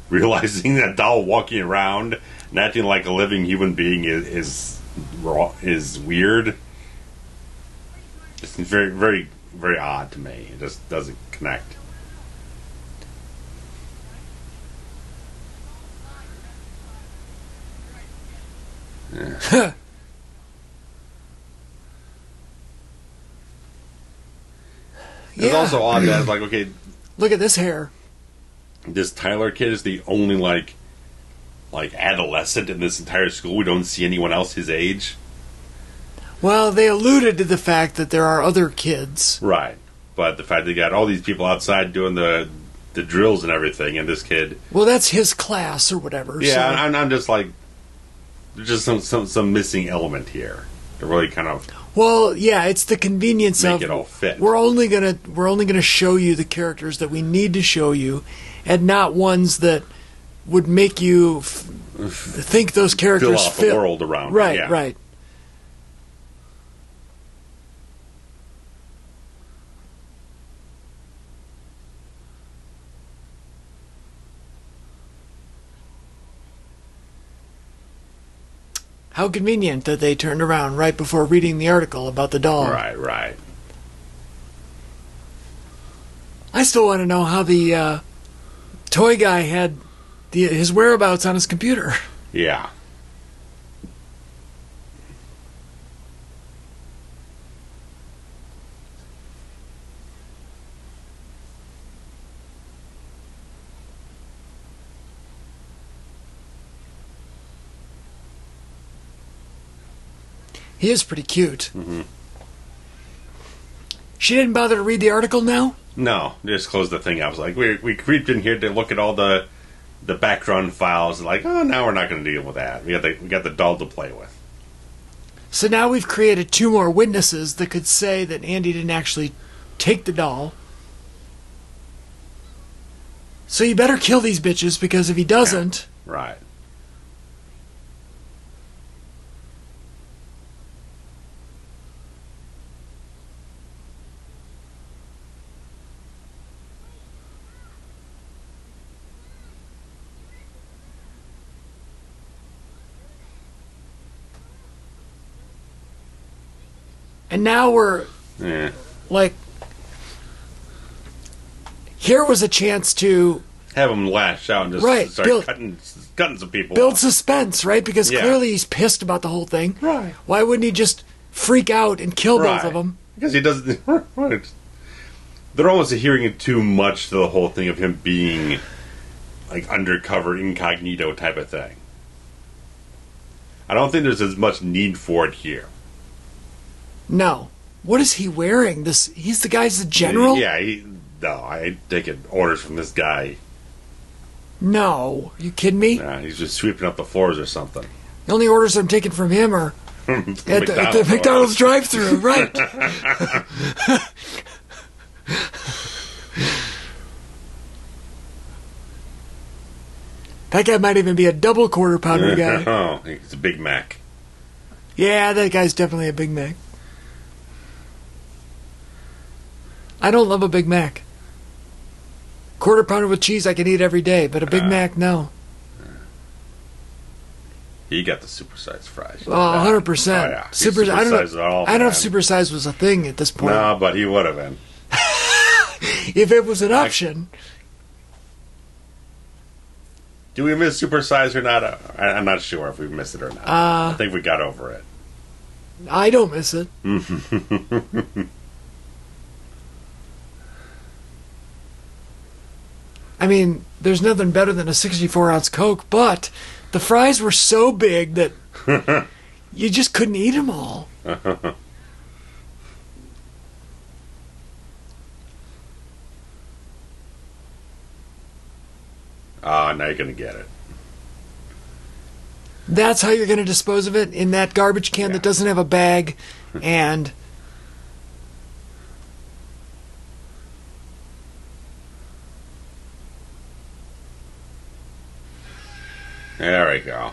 realizing that doll walking around and acting like a living human being is weird. It's very, very, very odd to me. It just doesn't connect. Yeah. It's also odd that it's like, okay, look at this hair. This Tyler kid is the only like adolescent in this entire school. We don't see anyone else his age. Well, they alluded to the fact that there are other kids. Right. But the fact they got all these people outside doing the drills and everything, and this kid... Well, that's his class or whatever. Yeah, so. I'm just like... There's just some missing element here. To really kind of... Well, yeah, it's the convenience make it all fit. We're only gonna show you the characters that we need to show you, and not ones that would make you think those characters fill out the world around. Right, yeah. Right. How convenient that they turned around right before reading the article about the doll. Right. I still want to know how the toy guy had his whereabouts on his computer. Yeah. He is pretty cute. Mm-hmm. She didn't bother to read the article now? No, just closed the thing. I was like, we creeped in here to look at all the background files. Like, oh, now we're not going to deal with that. We got the doll to play with. So now we've created 2 more witnesses that could say that Andy didn't actually take the doll. So you better kill these bitches, because if he doesn't... Yeah, right. And now we're like, here was a chance to have him lash out and just start cutting some people build off. Suspense, right? Because clearly he's pissed about the whole thing. Right. Why wouldn't he just freak out and kill both of them? Because he doesn't. They're almost adhering too much to the whole thing of him being like undercover, incognito type of thing. I don't think there's as much need for it here. No. What is he wearing? He's the guy's the general? Yeah, I taking orders from this guy. No. You kidding me? Nah, he's just sweeping up the floors or something. The only orders I'm taking from him are at the McDonald's drive-thru, right? That guy might even be a double quarter pounder guy. Oh, he's a Big Mac. Yeah, that guy's definitely a Big Mac. I don't love a Big Mac. Quarter pounder with cheese I can eat every day, but a Big Mac, no. He got the supersized fries. Oh, 100%. Oh, yeah. I don't know if supersized was a thing at this point. No, but he would have been. If it was an option. Do we miss supersize or not? I'm not sure if we missed it or not. I think we got over it. I don't miss it. I mean, there's nothing better than a 64-ounce Coke, but the fries were so big that you just couldn't eat them all. Now you're going to get it. That's how you're going to dispose of it? In that garbage can that doesn't have a bag and... There we go.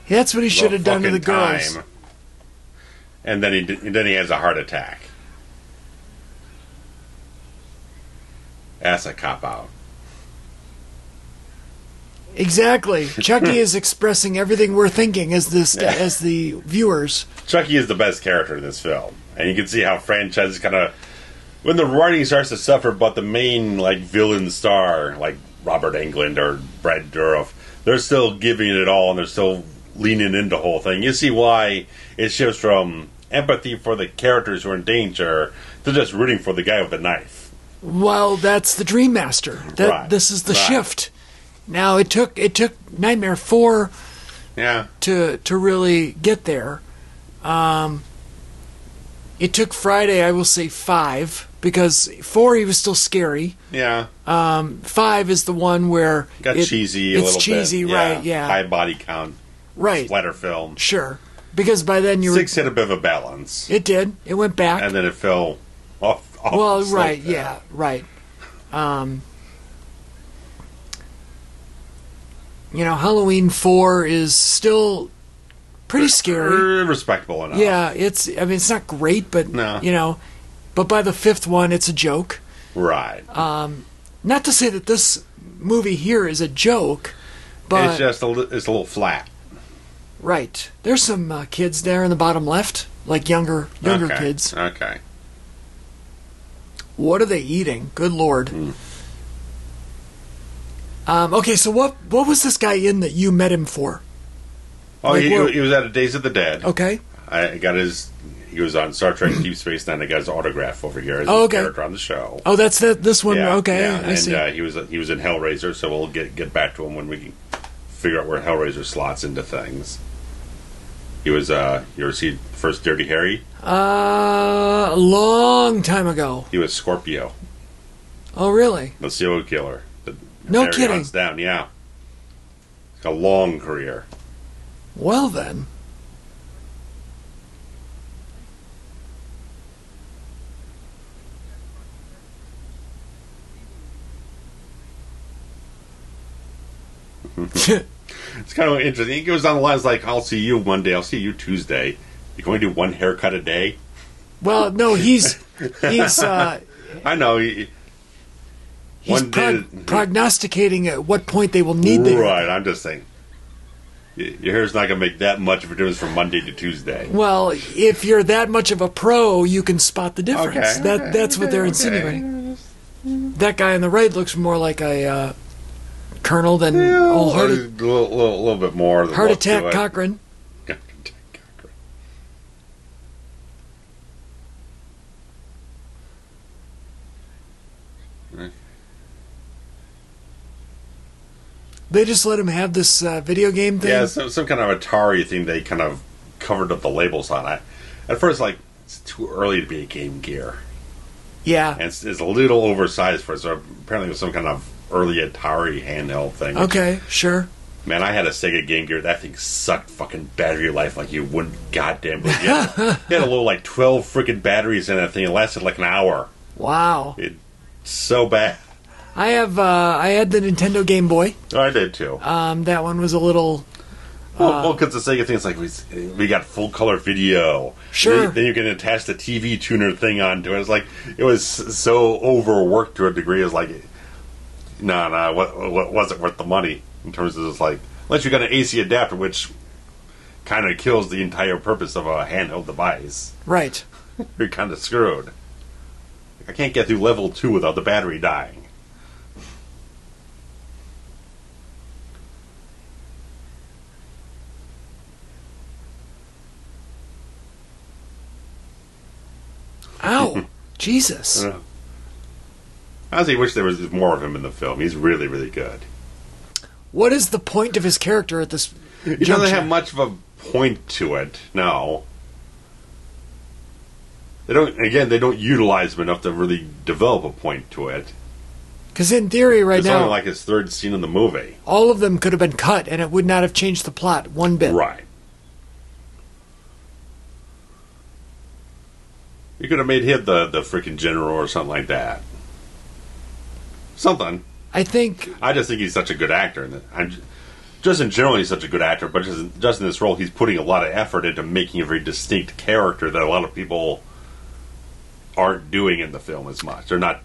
That's what he should have done to the girls. And then he has a heart attack. That's a cop-out. Exactly. Chucky is expressing everything we're thinking as the viewers. Chucky is the best character in this film. And you can see how franchise is kind of... When the writing starts to suffer, but the main villain star, like Robert Englund or Brad Dourif, they're still giving it all and they're still leaning into the whole thing. You see why it shifts from empathy for the characters who are in danger to just rooting for the guy with the knife. Well, that's the Dream Master. This is the shift. Now it took Nightmare 4 to really get there. It took Friday, I will say 5, because 4 he was still scary. Yeah. 5 is the one where got cheesy a little bit. It's cheesy, right? Yeah. High body count. Right. Splatter film. Sure. Because by then 6 hit a bit of a balance. It did. It went back. And then it fell off. Well, right. Yeah. Right. Halloween 4 is still pretty scary. Respectable enough. Yeah, it's not great, but but by the 5th one, it's a joke. Right. Not to say that this movie here is a joke, but it's just it's a little flat. Right. There's some kids there in the bottom left, like younger kids. Okay. What are they eating? Good Lord. Okay, so what was this guy in that you met him for? Oh, he was at a Days of the Dead. Okay. He was on Star Trek Deep Space Nine. I got his autograph over here as a character on the show. Oh, that's this one. Yeah, okay, yeah. I see. He was in Hellraiser, so we'll get back to him when we can figure out where Hellraiser slots into things. He was you ever see first Dirty Harry? A long time ago. He was Scorpio. Oh, really? The serial killer. No kidding. Hunts down, yeah. It's a long career. Well then. It's kind of interesting. He goes down the lines like, I'll see you one day, I'll see you Tuesday. You're going to do one haircut a day? Well, no, he's I know. He's prognosticating at what point they will need the right, I'm just saying. Your hair's not going to make that much of a difference from Monday to Tuesday. Well, if you're that much of a pro, you can spot the difference. That's what they're insinuating. That guy on the right looks more like a colonel than old a little bit more. Heart attack Cochran. They just let him have this video game thing? Yeah, some kind of Atari thing they kind of covered up the labels on it. At first, like, it's too early to be a Game Gear. Yeah. And it's a little oversized for it, so apparently it was some kind of early Atari handheld thing. Okay, sure. Man, I had a Sega Game Gear. That thing sucked fucking battery life like you wouldn't goddamn believe. It had a little, like, 12 freaking batteries in that thing. It lasted like an hour. Wow. It's so bad. I had the Nintendo Game Boy. Oh, I did too. That one was a little. Well, because the Sega thing is like we got full color video. Sure. Then you can attach the TV tuner thing onto it. It's like it was so overworked to a degree. It's like, no, what wasn't worth the money in terms of just like unless you got an AC adapter, which kind of kills the entire purpose of a handheld device. Right. You're kind of screwed. I can't get through level 2 without the battery dying. Ow! Jesus. I honestly wish there was more of him in the film. He's really, really good. What is the point of his character at this He doesn't have much of a point to it, no. They don't utilize him enough to really develop a point to it. Because in theory right now... It's only like his third scene in the movie. All of them could have been cut, and it would not have changed the plot one bit. Right. You could have made him the freaking general or something like that. Something. I just think he's such a good actor. Just in general, he's such a good actor, but just in this role, he's putting a lot of effort into making a very distinct character that a lot of people aren't doing in the film as much. They're not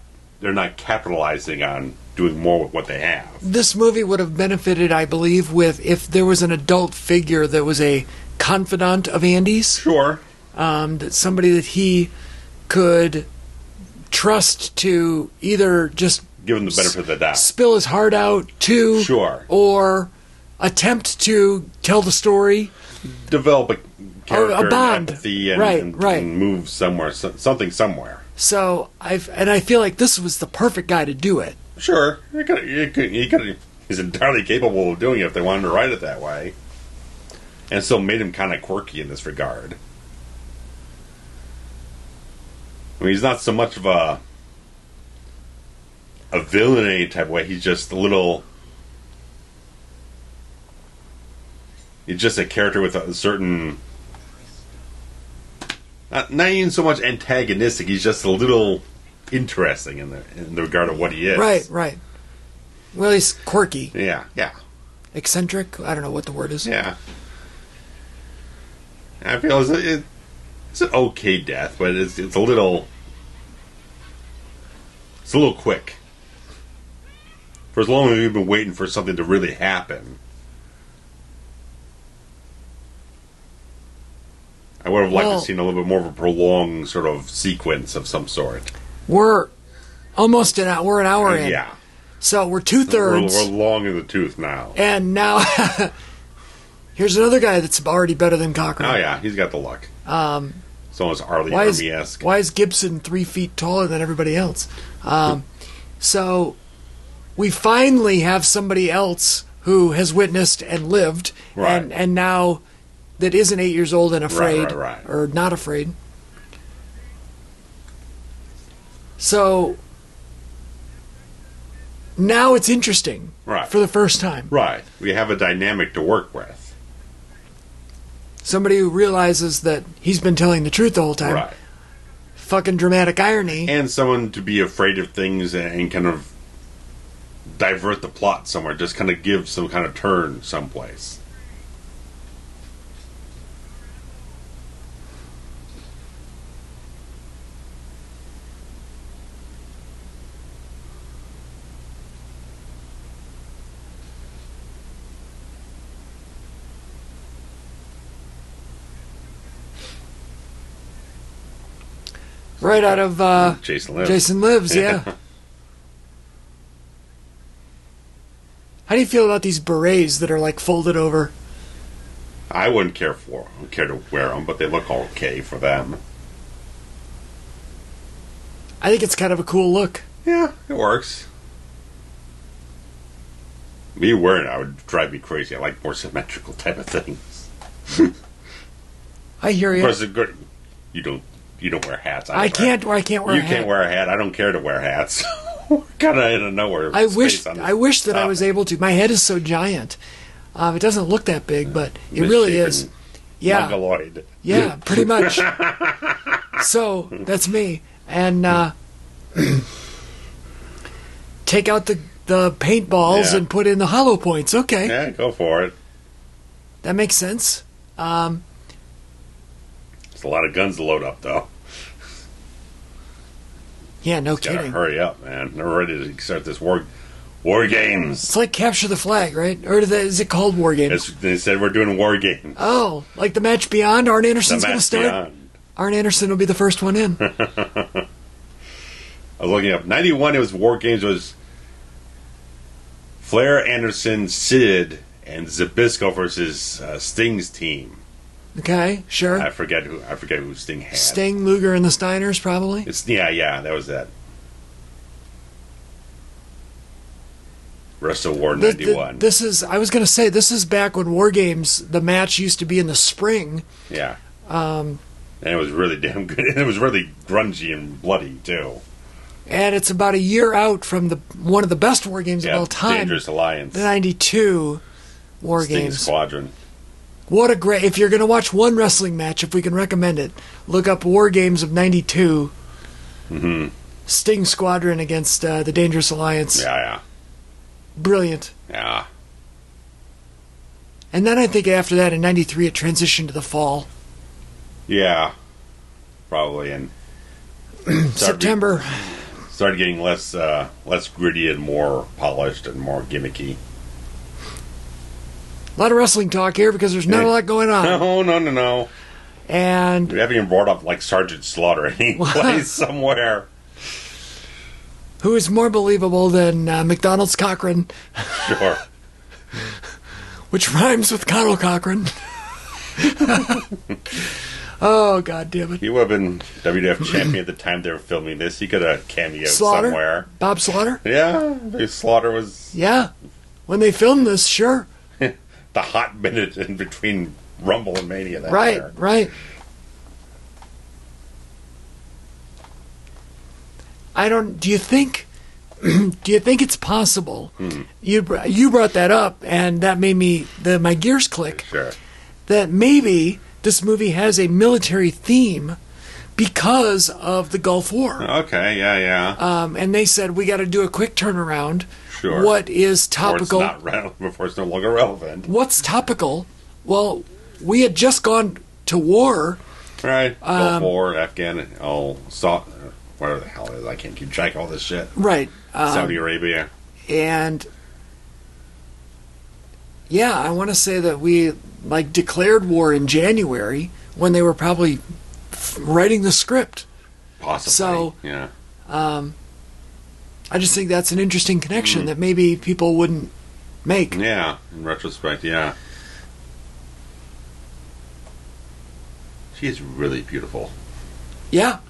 capitalizing on doing more with what they have. This movie would have benefited, I believe, with if there was an adult figure that was a confidant of Andy's. Sure. That somebody that he could trust to either just give him the benefit of the doubt, spill his heart out to, sure, or attempt to tell the story, develop a character, a bond, empathy, and, right. and move somewhere, something somewhere. So I feel like this was the perfect guy to do it. Sure, he's entirely capable of doing it if they wanted to write it that way, and still made him kind of quirky in this regard. I mean, he's not so much of a villainy type way. He's just a little. He's just a character with a certain. Not even so much antagonistic. He's just a little interesting in the regard of what he is. Right. Well, he's quirky. Yeah. Eccentric. I don't know what the word is. Yeah. I feel it's an okay death, but it's a little. It's a little quick. For as long as we've been waiting for something to really happen, I would have liked to see a little bit more of a prolonged sort of sequence of some sort. We're almost an hour in. Yeah. So we're 2/3. We're long in the tooth now. And now, here's another guy that's already better than Cochran. Oh yeah, he's got the luck. It's almost Army-esque. Why is Gibson 3 feet taller than everybody else? So we finally have somebody else who has witnessed and lived, right. and now that isn't 8 years old and afraid, right. or not afraid. So now it's interesting, right. for the first time. Right. We have a dynamic to work with. Somebody who realizes that he's been telling the truth the whole time. Right. Fucking dramatic irony. And someone to be afraid of things and kind of divert the plot somewhere. Just kind of give some kind of turn someplace. Right out of Jason Lives. Jason Lives, yeah. How do you feel about these berets that are like folded over? I wouldn't care to wear them, but they look okay for them. I think it's kind of a cool look. Yeah, it works. Me wearing it would drive me crazy. I like more symmetrical type of things. I hear you. Of course, it's good. You don't wear hats. I can't wear a hat. You can't wear a hat. I don't care to wear hats. We're kind of in a nowhere. I wish that I was able to. My head is so giant. It doesn't look that big, but it really is. Yeah. Mongoloid. Yeah, pretty much. So, that's me. And take out the paintballs and put in the hollow points. Okay. Yeah, go for it. That makes sense. It's a lot of guns to load up, though. Yeah, no kidding. Hurry up, man. They're ready to start this war games. It's like Capture the Flag, right? Or is it called War Games? They said we're doing war games. Oh, like the match beyond? Arn Anderson's going to start? Beyond. Arn Anderson will be the first one in. I was looking up. 91, it was war games. It was Flair, Anderson, Sid, and Zbyszko versus Sting's team. Okay, sure. I forget who Sting had. Sting, Luger, and the Steiners, probably. Yeah, that was that. Wrestle War 91. I was going to say, this is back when War Games, the match used to be in the spring. Yeah. And it was really damn good. It was really grungy and bloody, too. And it's about a year out from one of the best War Games of all time. Dangerous Alliance. The 92 War Sting Games. Squadron. What a great... If you're going to watch one wrestling match, if we can recommend it, look up War Games of 92. Mm-hmm. Sting Squadron against the Dangerous Alliance. Yeah. Brilliant. Yeah. And then I think after that, in 93, it transitioned to the fall. Yeah. Probably. And September... started getting less gritty and more polished and more gimmicky. A lot of wrestling talk here because there's not a lot going on. No. And we haven't even brought up like Sergeant Slaughter any place somewhere. Who is more believable than McDonald's Cochran? Sure. Which rhymes with Connell Cochran. Oh, God damn it. He would have been WWF champion at the time they were filming this. He could have cameoed Slaughter? somewhere. Bob Slaughter? Yeah. Slaughter was... Yeah. When they filmed this, sure. The hot minute in between Rumble and Mania. Right. Do you think it's possible? You brought that up, and that made my gears click. Sure. That maybe this movie has a military theme because of the Gulf War. Okay, yeah. And they said, we got to do a quick turnaround. Sure. What is topical? Before it's no longer relevant. What's topical? Well, we had just gone to war. Right. Gulf War, Afghan, whatever the hell it is. I can't keep track of all this shit. Right. Saudi Arabia. And, yeah, I want to say that we, declared war in January when they were probably writing the script. Possibly. So, yeah. I just think that's an interesting connection that maybe people wouldn't make. Yeah, in retrospect, yeah. She is really beautiful. Yeah.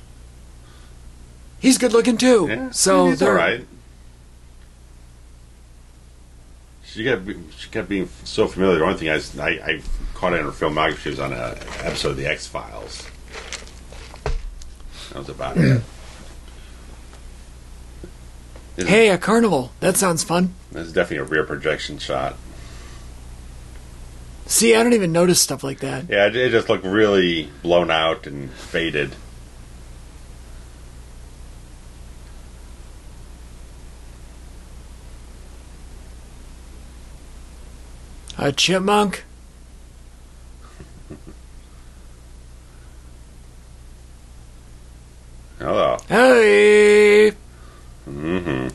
He's good looking too. Yeah, so he's all right. She kept being so familiar. The only thing I caught her in her filmography, she was on an episode of The X-Files. That was about it. Hey, a carnival. That sounds fun. That's definitely a rear projection shot. See, I don't even notice stuff like that. Yeah, it just looked really blown out and faded. A chipmunk? Hello. Hey! Mm-hmm.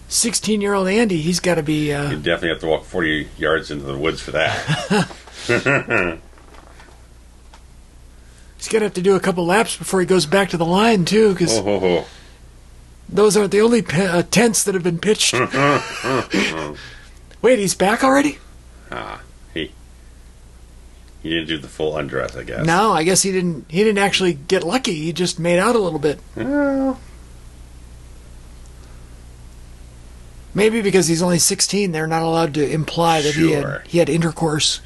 16-year-old Andy, he's got to be... You definitely have to walk 40 yards into the woods for that. He's going to have to do a couple laps before he goes back to the line, too, because those aren't the only tents that have been pitched. Wait, he's back already? He didn't do the full undress, I guess. No, I guess he didn't actually get lucky. He just made out a little bit. Maybe because he's only 16, they're not allowed to imply that he had intercourse.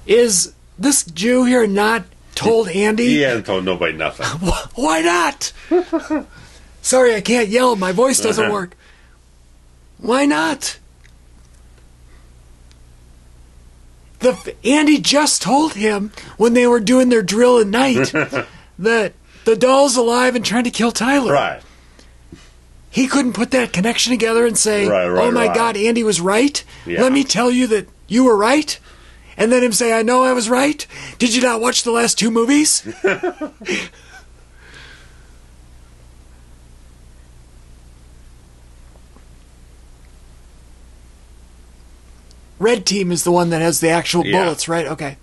Is this Jew here not told Andy? He hasn't told nobody nothing. Why not? Sorry, I can't yell. My voice doesn't work. Why not? Andy just told him when they were doing their drill at night that the doll's alive and trying to kill Tyler. Right. He couldn't put that connection together and say, oh my God, Andy was right? Yeah. Let me tell you that you were right? And then him say, I know I was right? Did you not watch the last 2 movies? Red team is the one that has the actual bullets, right? Okay.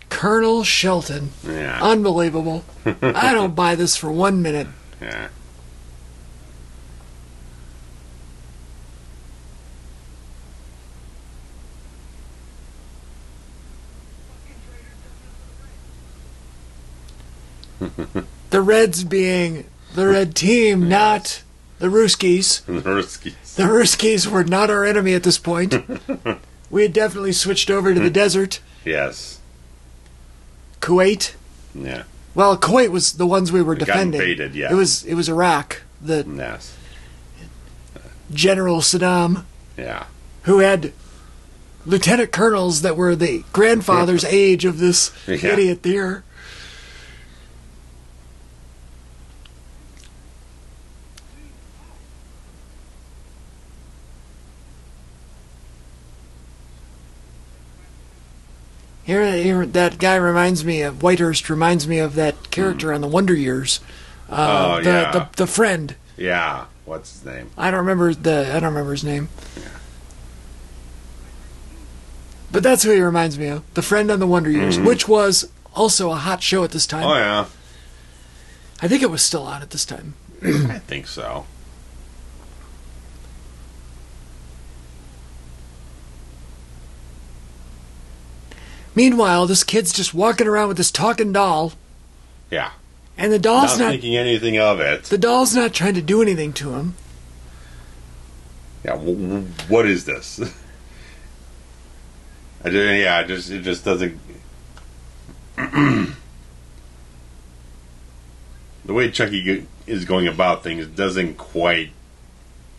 Colonel Shelton. Yeah. Unbelievable. I don't buy this for 1 minute. Yeah. The Reds being the red team, not the Ruskies. The Ruskies. The Ruskies were not our enemy at this point. We had definitely switched over to the desert. Yes. Kuwait. Yeah. Well, Kuwait was the ones we were defending. Got invaded, yeah. It was Iraq. Yes. General Saddam. Yeah. Who had lieutenant colonels that were the grandfather's age of this idiot there. Here, that guy reminds me of Whitehurst. Reminds me of that character on the Wonder Years. The friend. Yeah. What's his name? I don't remember his name. Yeah. But that's who he reminds me of. The friend on the Wonder Years, which was also a hot show at this time. Oh yeah. I think it was still on at this time. I think so. Meanwhile, this kid's just walking around with this talking doll. Yeah. And the doll's not thinking anything of it. The doll's not trying to do anything to him. Yeah, what is this? It just doesn't. The way Chucky is going about things doesn't quite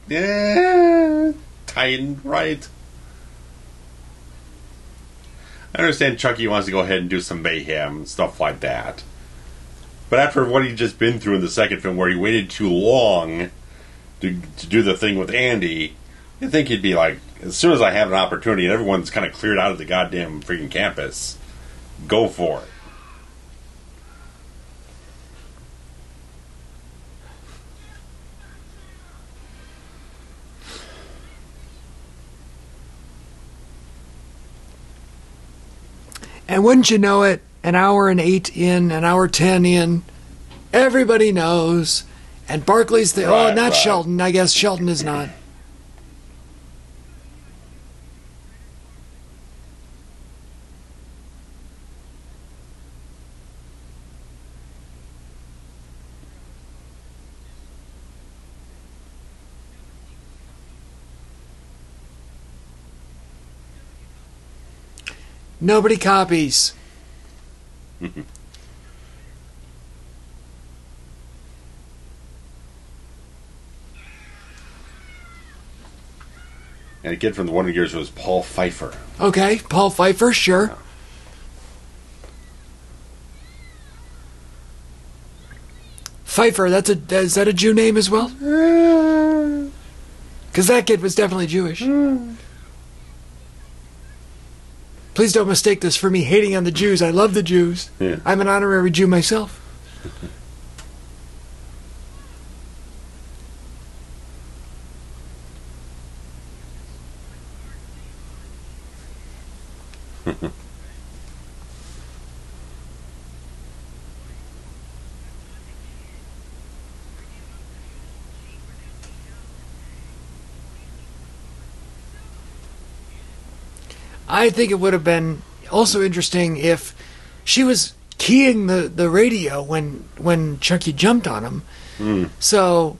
tighten right. I understand Chucky wants to go ahead and do some mayhem and stuff like that. But after what he'd just been through in the second film, where he waited too long to do the thing with Andy, you'd think he'd be like, as soon as I have an opportunity and everyone's kind of cleared out of the goddamn freaking campus, go for it. And wouldn't you know it, an hour and 8 in, an hour 10 in, everybody knows. And Barkley's not Shelton. I guess Shelton is not. Nobody copies. And a kid from the Wonder Years was Paul Pfeiffer. Okay, Paul Pfeiffer, sure. Yeah. Pfeiffer, is that a Jew name as well? Because that kid was definitely Jewish. Please don't mistake this for me hating on the Jews. I love the Jews. Yeah. I'm an honorary Jew myself. I think it would have been also interesting if she was keying the radio when Chucky jumped on him. So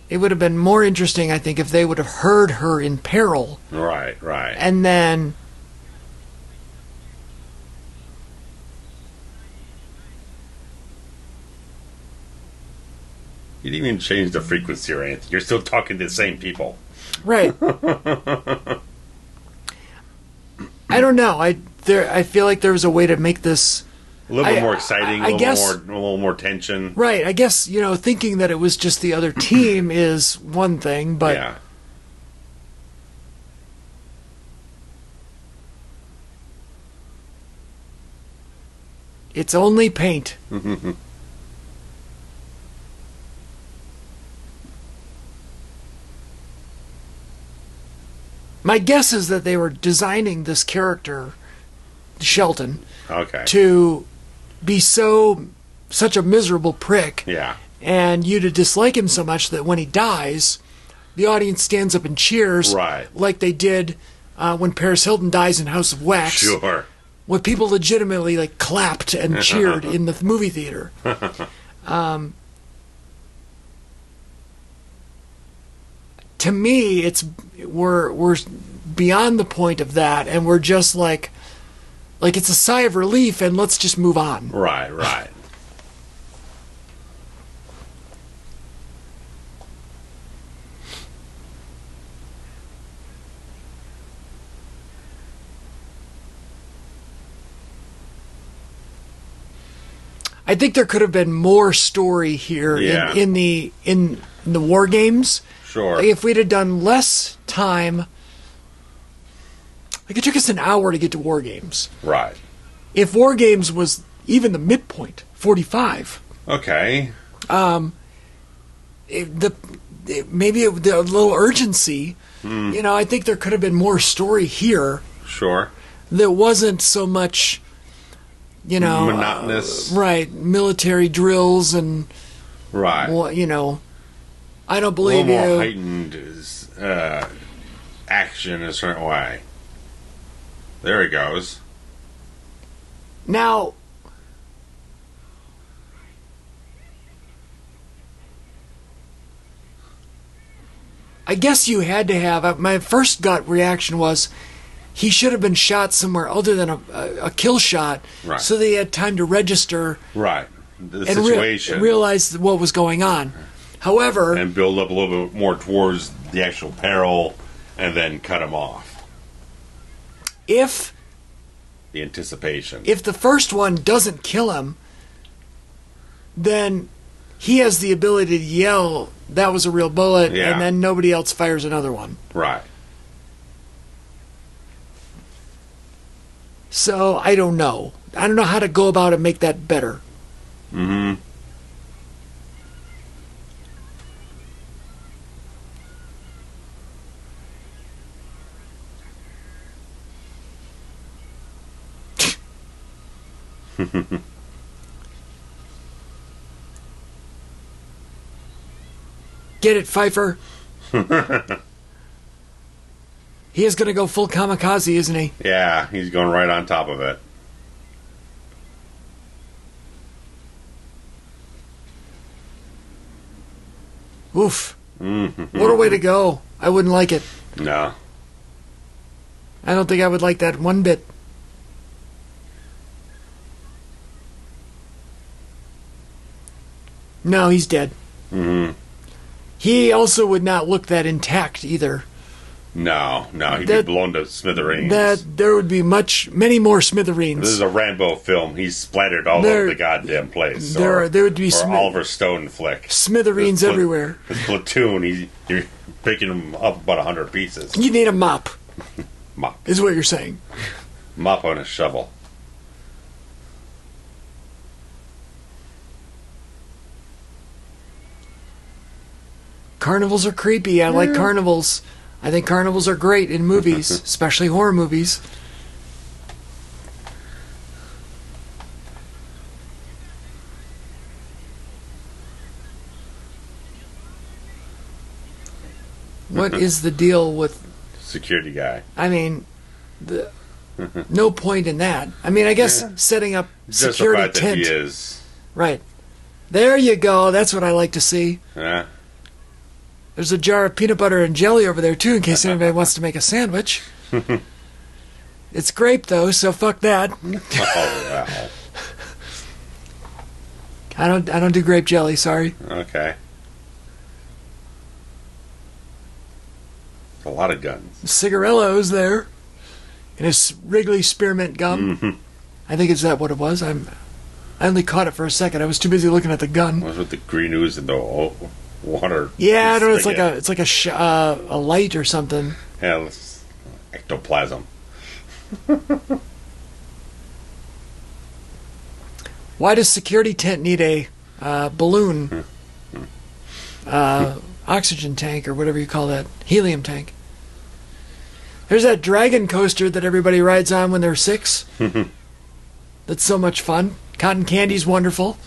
it would have been more interesting, I think, if they would have heard her in peril. Right. And then you didn't even change the frequency or anything. You're still talking to the same people. Right. I don't know. I feel like there was a way to make this a little bit more exciting, a little more tension. Right. I guess, thinking that it was just the other team is one thing, but yeah. It's only paint. My guess is that they were designing this character, Shelton, to be such a miserable prick. Yeah. And you to dislike him so much that when he dies, the audience stands up and cheers. Right. Like they did when Paris Hilton dies in House of Wax. Sure. When people legitimately clapped and cheered in the movie theater. To me, we're beyond the point of that, and we're just like it's a sigh of relief, and let's just move on. Right. I think there could have been more story here in the war games. Sure. If we'd have done less time, it took us an hour to get to War Games. Right. If War Games was even the midpoint, 45. Okay. Maybe a little urgency. I think there could have been more story here. Sure. That wasn't so much, monotonous. Right. Military drills and. Right. I don't believe you. A little more heightened action in a certain way. There he goes. Now, I guess you had to have. My first gut reaction was he should have been shot somewhere other than a kill shot, right. So they had time to register. Right. The situation. Realize what was going on. However... And build up a little bit more towards the actual peril, and then cut him off. If... The anticipation. If the first one doesn't kill him, then he has the ability to yell, that was a real bullet, and then nobody else fires another one. Right. So, I don't know. I don't know how to go about it and make that better. Mm-hmm. Get it, Pfeiffer? He is going to go full kamikaze, isn't he? Yeah, he's going right on top of it. Oof. What a way to go. I wouldn't like it. No. I don't think I would like that one bit. No, he's dead. Mm-hmm. He also would not look that intact either. No, he'd be blown to smithereens. There would be many more smithereens. This is a Rambo film. He's splattered all over the goddamn place. There would be Oliver Stone flick. Smithereens everywhere. His platoon, you're picking him up about 100 pieces. You need a mop. Mop. Is what you're saying. Mop on a shovel. Carnivals are creepy. I like carnivals. I think carnivals are great in movies, especially horror movies. What is the deal with... Security guy. I mean, no point in that. I mean, I guess setting up Just security the fact tent. that he is. Right. There you go. That's what I like to see. Yeah. There's a jar of peanut butter and jelly over there, too, in case anybody wants to make a sandwich. It's grape, though, so fuck that. Oh, wow. I don't do grape jelly, sorry. Okay. A lot of guns. Cigarillo's there. And his Wrigley spearmint gum. Mm-hmm. I think it's that what it was. I only caught it for a second. I was too busy looking at the gun. What's with the green ooze and the water? Yeah, I don't know. It's like a light or something. Yeah, it's ectoplasm. Why does security tent need a balloon, oxygen tank, or whatever you call that, helium tank? There's that dragon coaster that everybody rides on when they're 6. That's so much fun. Cotton candy's wonderful.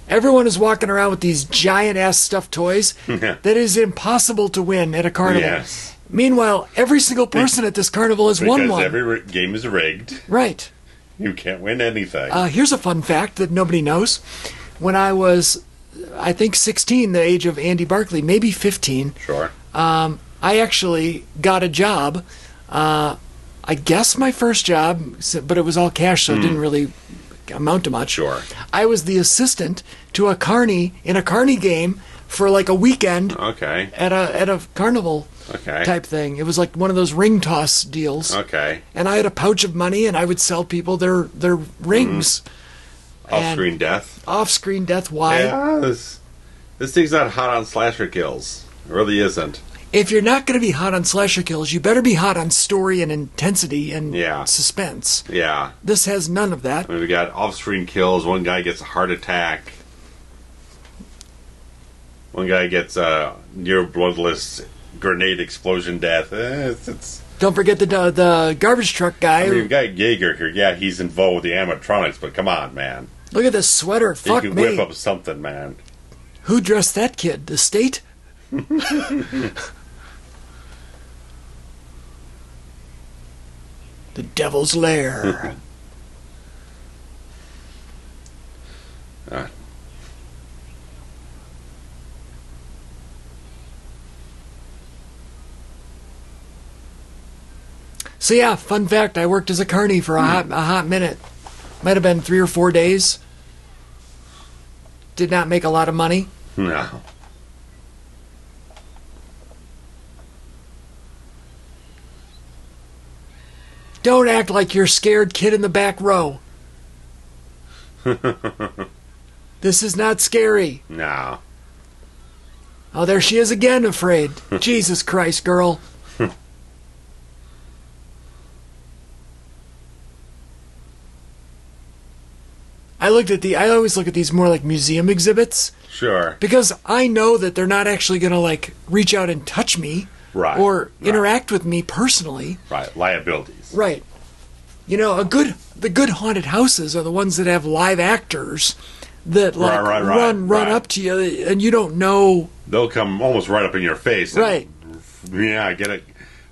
Everyone is walking around with these giant-ass stuffed toys that is impossible to win at a carnival. Yes. Meanwhile, every single person at this carnival has won one. Because every game is rigged. Right. You can't win anything. Here's a fun fact that nobody knows. When I was, I think, 16, the age of Andy Barkley, maybe 15, Sure. I actually got a job. I guess my first job, but it was all cash, so it didn't really amount to much. Sure. I was the assistant to a carny in a carny game for like a weekend. Okay. At a carnival. Okay. Type thing. It was like one of those ring toss deals. Okay. And I had a pouch of money, and I would sell people their rings. Off-screen death. Off-screen death. Why? Yeah, this thing's not hot on slasher kills. It really isn't. If you're not going to be hot on slasher kills, you better be hot on story and intensity and suspense. Yeah. This has none of that. I mean, we got off-screen kills. One guy gets a heart attack. One guy gets a near bloodless grenade explosion death. It's Don't forget the garbage truck guy. I mean, you've got Yeager here. Yeah, he's involved with the animatronics, but come on, man. Look at this sweater. Fuck me. You me. can whip up something, man. Who dressed that kid? The state? The Devil's Lair. So yeah, fun fact, I worked as a carny for a hot minute. Might have been 3 or 4 days. Did not make a lot of money. No. Don't act like you're scared kid in the back row. This is not scary. No. Oh, there she is again, afraid. Jesus Christ, girl. I always look at these more like museum exhibits. Sure. Because I know that they're not actually going to like reach out and touch me. Right. Or interact with me personally. Right. Liabilities. Right. You know, the good haunted houses are the ones that have live actors that like run up to you and you don't know. They'll come almost right up in your face. Right. Yeah, get it.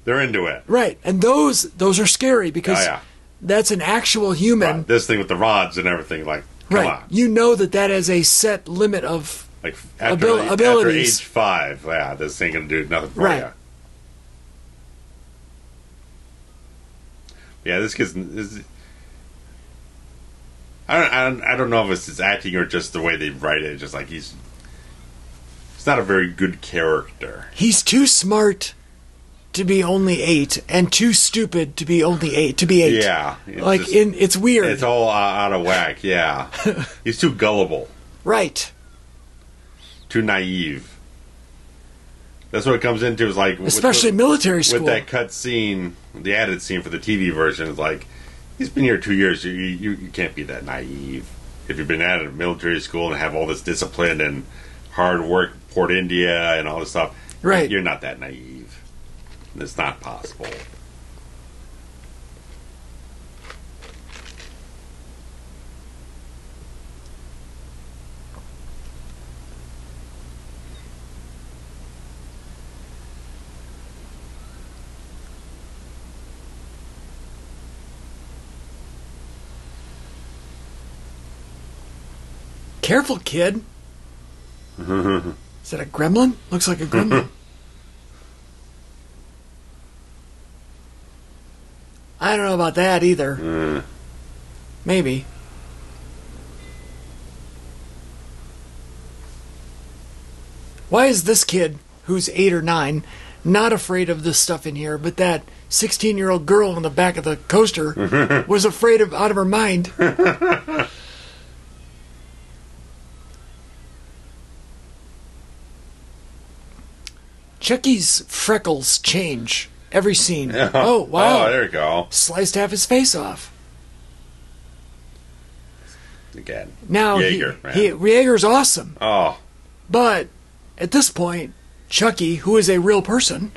They're into it. Right. And those are scary because that's an actual human. Right. This thing with the rods and everything, like, come on. You know that has a set limit of like after abilities. After age 5, this ain't going to do nothing for you. Yeah, this kid's... I don't know if it's his acting or just the way they write it. Just like he's not a very good character. He's too smart to be only 8 and too stupid to be only 8. Yeah, it's weird. It's all out of whack. Yeah, he's too gullible. Right. Too naive. That's what it comes into. Is like especially military school with that cut scene, the added scene for the TV version. Is like he's been here 2 years. You can't be that naive if you've been at a military school and have all this discipline and hard work, Port India and all this stuff. Right, you're not that naive. It's not possible. Careful, kid. Is that a gremlin? Looks like a gremlin. I don't know about that either. Maybe. Why is this kid, who's 8 or 9, not afraid of this stuff in here, but that 16-year-old girl in the back of the coaster was afraid of out of her mind? Chucky's freckles change every scene. Oh, wow. Oh, there you go. Sliced half his face off. Again. Now, Yeager's awesome. Oh. But at this point, Chucky, who is a real person,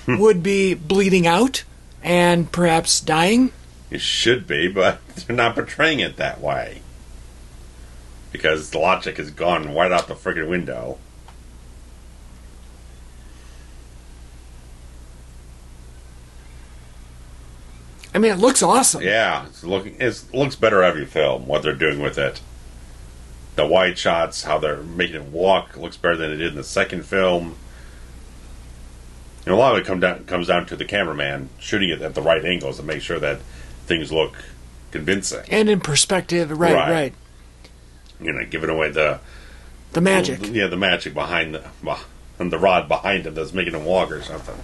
would be bleeding out and perhaps dying. It should be, but they're not portraying it that way. Because the logic has gone right out the friggin' window. I mean, it looks awesome. Yeah, it looks better every film, what they're doing with it. The wide shots, how they're making it walk, looks better than it did in the second film. And a lot of it comes down to the cameraman shooting it at the right angles to make sure that things look convincing. And in perspective, right. You know, giving away the magic. The magic behind the rod behind him that's making him walk or something.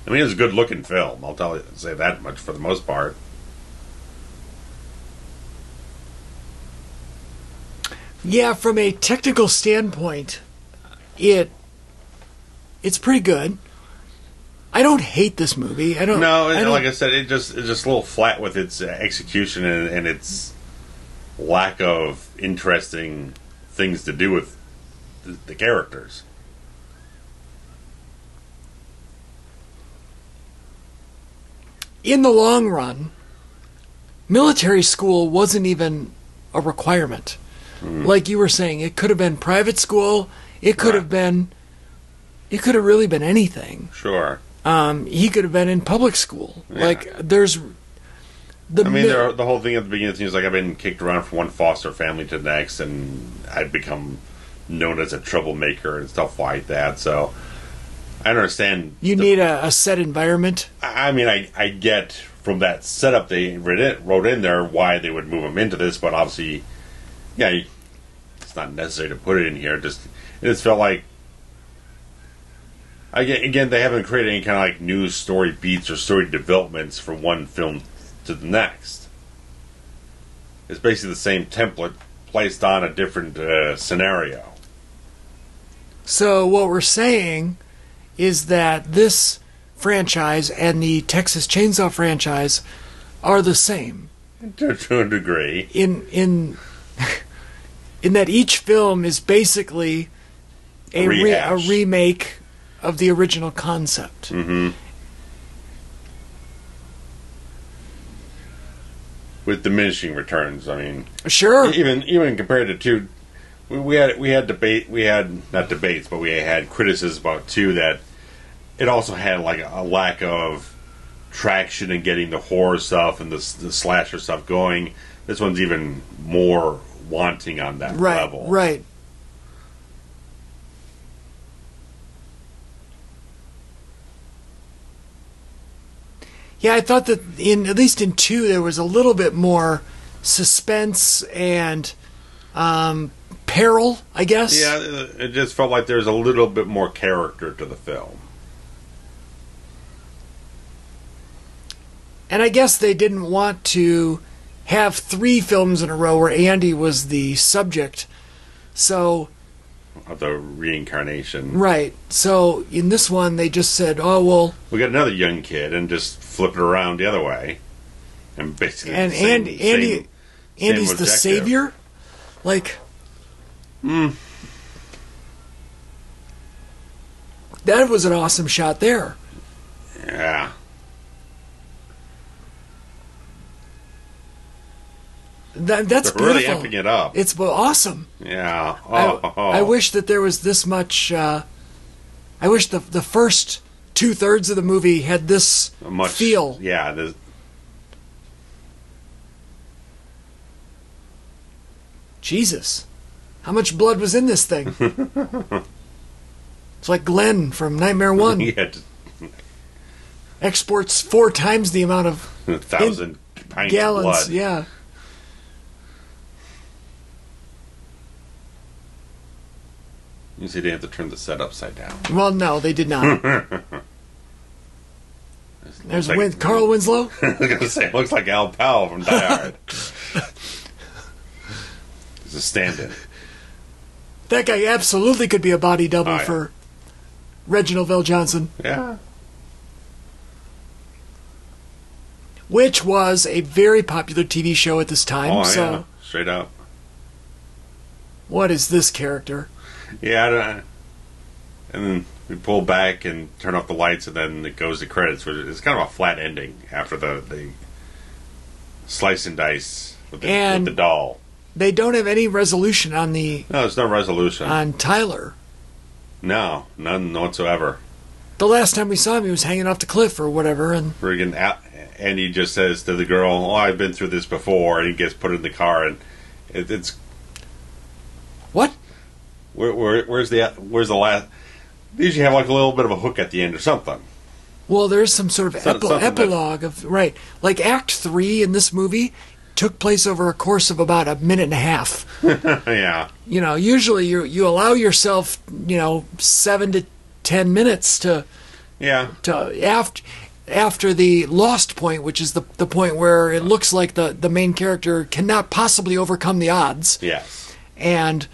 I mean, it's a good-looking film. I'll say that much for the most part. Yeah, from a technical standpoint, it's pretty good. I don't hate this movie. Like I said, it's just a little flat with its execution and its lack of interesting things to do with the characters. In the long run, military school wasn't even a requirement. Like you were saying, it could have been private school. It could have been. It could have really been anything. Sure. He could have been in public school. Yeah. Like there's. The whole thing at the beginning seems like I've been kicked around from one foster family to the next, and I've become known as a troublemaker and stuff like that. So I understand. You need a set environment. I mean, I get from that setup they wrote in there why they would move him into this, but obviously, yeah, it's not necessary to put it in here. It just felt like, again, they haven't created any kind of like new story beats or story developments from one film to the next. It's basically the same template placed on a different scenario. So what we're saying is that this franchise and the Texas Chainsaw franchise are the same. To a degree. In that each film is basically a remake of the original concept. Mm-hmm. With diminishing returns, I mean, sure. Even compared to two, we had not debates, but we had criticisms about two that it also had like a lack of traction in getting the horror stuff and the slasher stuff going. This one's even more wanting on that level. Right. Yeah, I thought that at least in 2 there was a little bit more suspense and peril, I guess. Yeah, it just felt like there's a little bit more character to the film. And I guess they didn't want to have 3 films in a row where Andy was the subject So of the reincarnation. Right. So in this one, they just said, "Oh well." We got another young kid, and just flip it around the other way, and basically. And Andy's the savior, like. That was an awesome shot there. Yeah. That's They're really beautiful. amping it up. It's awesome. Yeah. I wish that there was this much. I wish the first 2/3 of the movie had this feel. Yeah. Jesus, how much blood was in this thing? It's like Glenn from Nightmare 1. Yeah. Exports 4 times the amount of 1,000 pints gallons. of blood. Yeah. You see, they have to turn the set upside down. Well, no, they did not. There's Carl Winslow. I was going to say, it looks like Al Powell from Die Hard. He's a stand-in. That guy absolutely could be a body double for Reginald VelJohnson. Yeah. Which was a very popular TV show at this time. Oh, so yeah. Straight up. What is this character? Yeah, and then we pull back and turn off the lights, and then it goes to credits. It's kind of a flat ending after the slice and dice with the doll. They don't have any resolution on the... No, there's no resolution. On Tyler. No, none whatsoever. The last time we saw him, he was hanging off the cliff or whatever, and... And he just says to the girl, "Oh, I've been through this before," and he gets put in the car, and it's... What? Where's the last? They usually have like a little bit of a hook at the end or something. Well, there's some sort of epilogue of like Act 3 in this movie took place over a course of about a minute and a half. Yeah. You know, usually you allow yourself 7 to 10 minutes to after the lost point, which is the point where it looks like the main character cannot possibly overcome the odds. Yes. And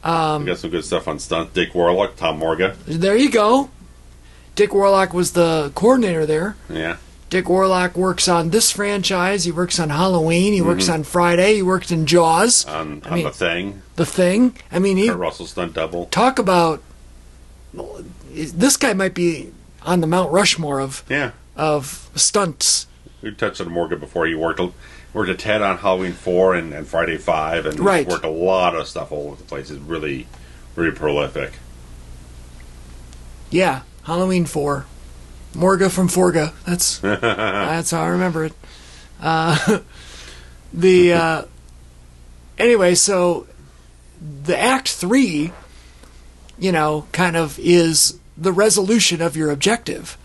we got some good stuff on stunt. Dick Warlock, Tom Morga. There you go. Dick Warlock was the coordinator there. Yeah. Dick Warlock works on this franchise. He works on Halloween. He works on Friday. He worked in Jaws. On The Thing. The Thing. I mean, Kurt Russell stunt double. Talk about... This guy might be on the Mount Rushmore of stunts. We touched on Morgan before. He worked at Ted on Halloween 4 and Friday 5, and worked a lot of stuff all over the place. He's really, really prolific. Yeah, Halloween 4. Morga from Forga. That's how I remember it. Anyway, so the Act 3, kind of is the resolution of your objective.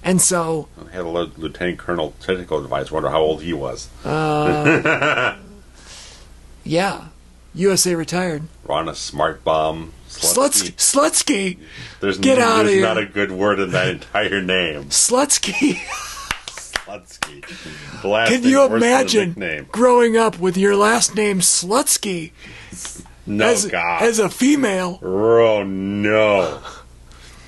And so... I had a Lieutenant Colonel technical advice. Wonder how old he was. Yeah. USA retired. Ron a smart bomb. Slutsky. Get out of here. There's not a good word in that entire name. Slutsky. Slutsky. Can you imagine growing up with your last name Slutsky? No, God. As a female. Oh, no.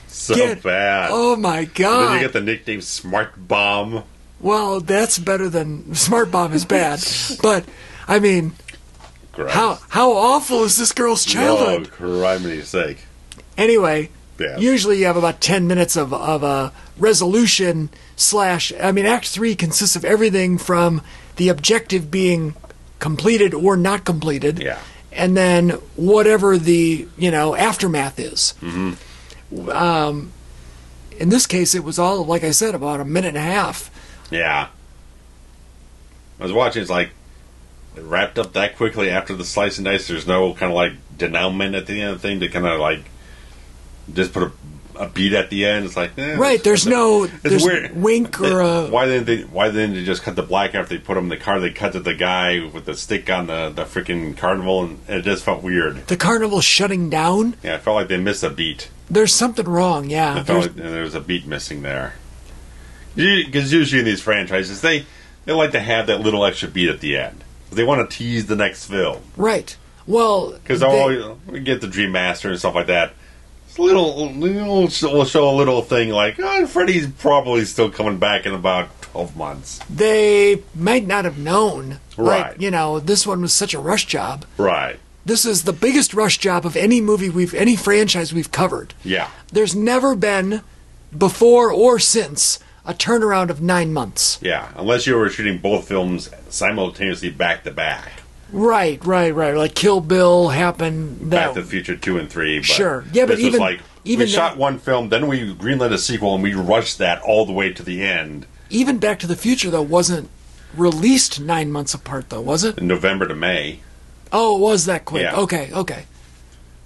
So bad. Oh, my God. And then you get the nickname Smart Bomb. Well, that's better than... Smart Bomb is bad. But, I mean... Gross. How awful is this girl's childhood? Oh, criminy sake. Anyway, usually you have about 10 minutes of a resolution / Act 3 consists of everything from the objective being completed or not completed. Yeah. And then whatever the, aftermath is. Mm-hmm. In this case, it was all, like I said, about a minute and a half. Yeah. I was watching, it's like, it wrapped up that quickly after the slice and dice. There's no kind of like denouement at the end of the thing to kind of like just put a beat at the end. It's like, right. There's weird. Wink or a... Why didn't they just cut the black after they put him in the car? They cut to the guy with the stick on the freaking carnival, and it just felt weird. The carnival's shutting down? Yeah, it felt like they missed a beat. There's something wrong, yeah. It felt like there was a beat missing there. Because usually in these franchises, they like to have that little extra beat at the end. They want to tease the next film. Right. Well, because we get the Dream Master and stuff like that. We'll show a little thing like, Freddy's probably still coming back in about 12 months. They might not have known. Right. Like, this one was such a rush job. Right. This is the biggest rush job of any movie any franchise we've covered. Yeah. There's never been, before or since, a turnaround of 9 months. Yeah, unless you were shooting both films simultaneously back to back. Right. Like Kill Bill happened. Back to the Future 2 and 3. But sure. Yeah, but even we shot one film, then we greenlit a sequel, and we rushed that all the way to the end. Even Back to the Future, though, wasn't released 9 months apart, though, was it? November to May. Oh, it was that quick. Yeah. Okay.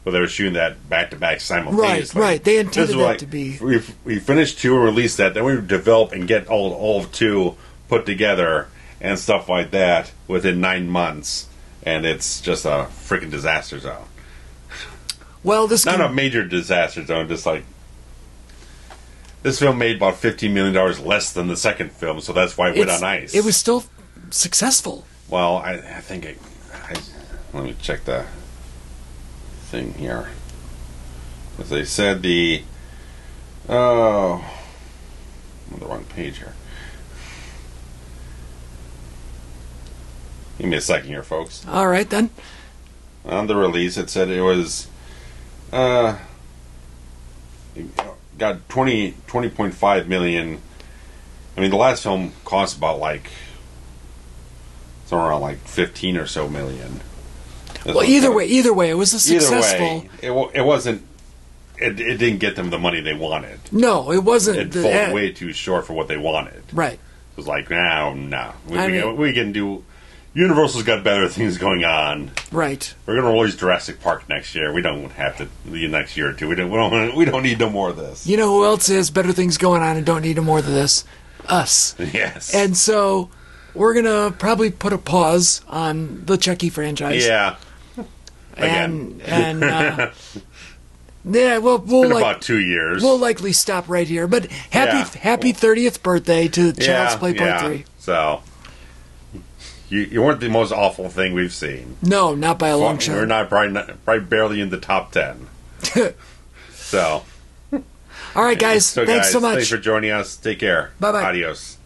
Well, they were shooting that back to back simultaneously. Right. They intended that to be. We finished 2 and released that, then we develop and get all of 2 put together and stuff like that within 9 months. And it's just a freaking disaster zone. Well, not a major disaster zone, just like this film made about $15 million less than the second film, so that's why it went on ice. It was still successful. Well, I think let me check the thing here. As they said, I'm on the wrong page here. Give me a second here, folks. All right, then. On the release, it said it was got 20.5 million. I mean, the last film cost about somewhere around 15 or so million. Well, either way, it was a successful. Either way, it wasn't. It didn't get them the money they wanted. No, it wasn't. It fell way too short for what they wanted. Right. It was like, no. We can do. Universal's got better things going on. Right. We're going to release Jurassic Park next year. We don't have to the next year or two. We don't need no more of this. You know who else has better things going on and don't need no more of this? Us. Yes. And so we're going to probably put a pause on the Chucky franchise. Yeah. Again. And yeah, we'll it's been about 2 years. We'll likely stop right here. But happy 30th birthday to Child's Play Part 3. So you weren't the most awful thing we've seen. No, not by a long shot. We're probably barely in the top 10. So. All right, guys. Thanks so much. Thanks for joining us. Take care. Bye-bye. Adios.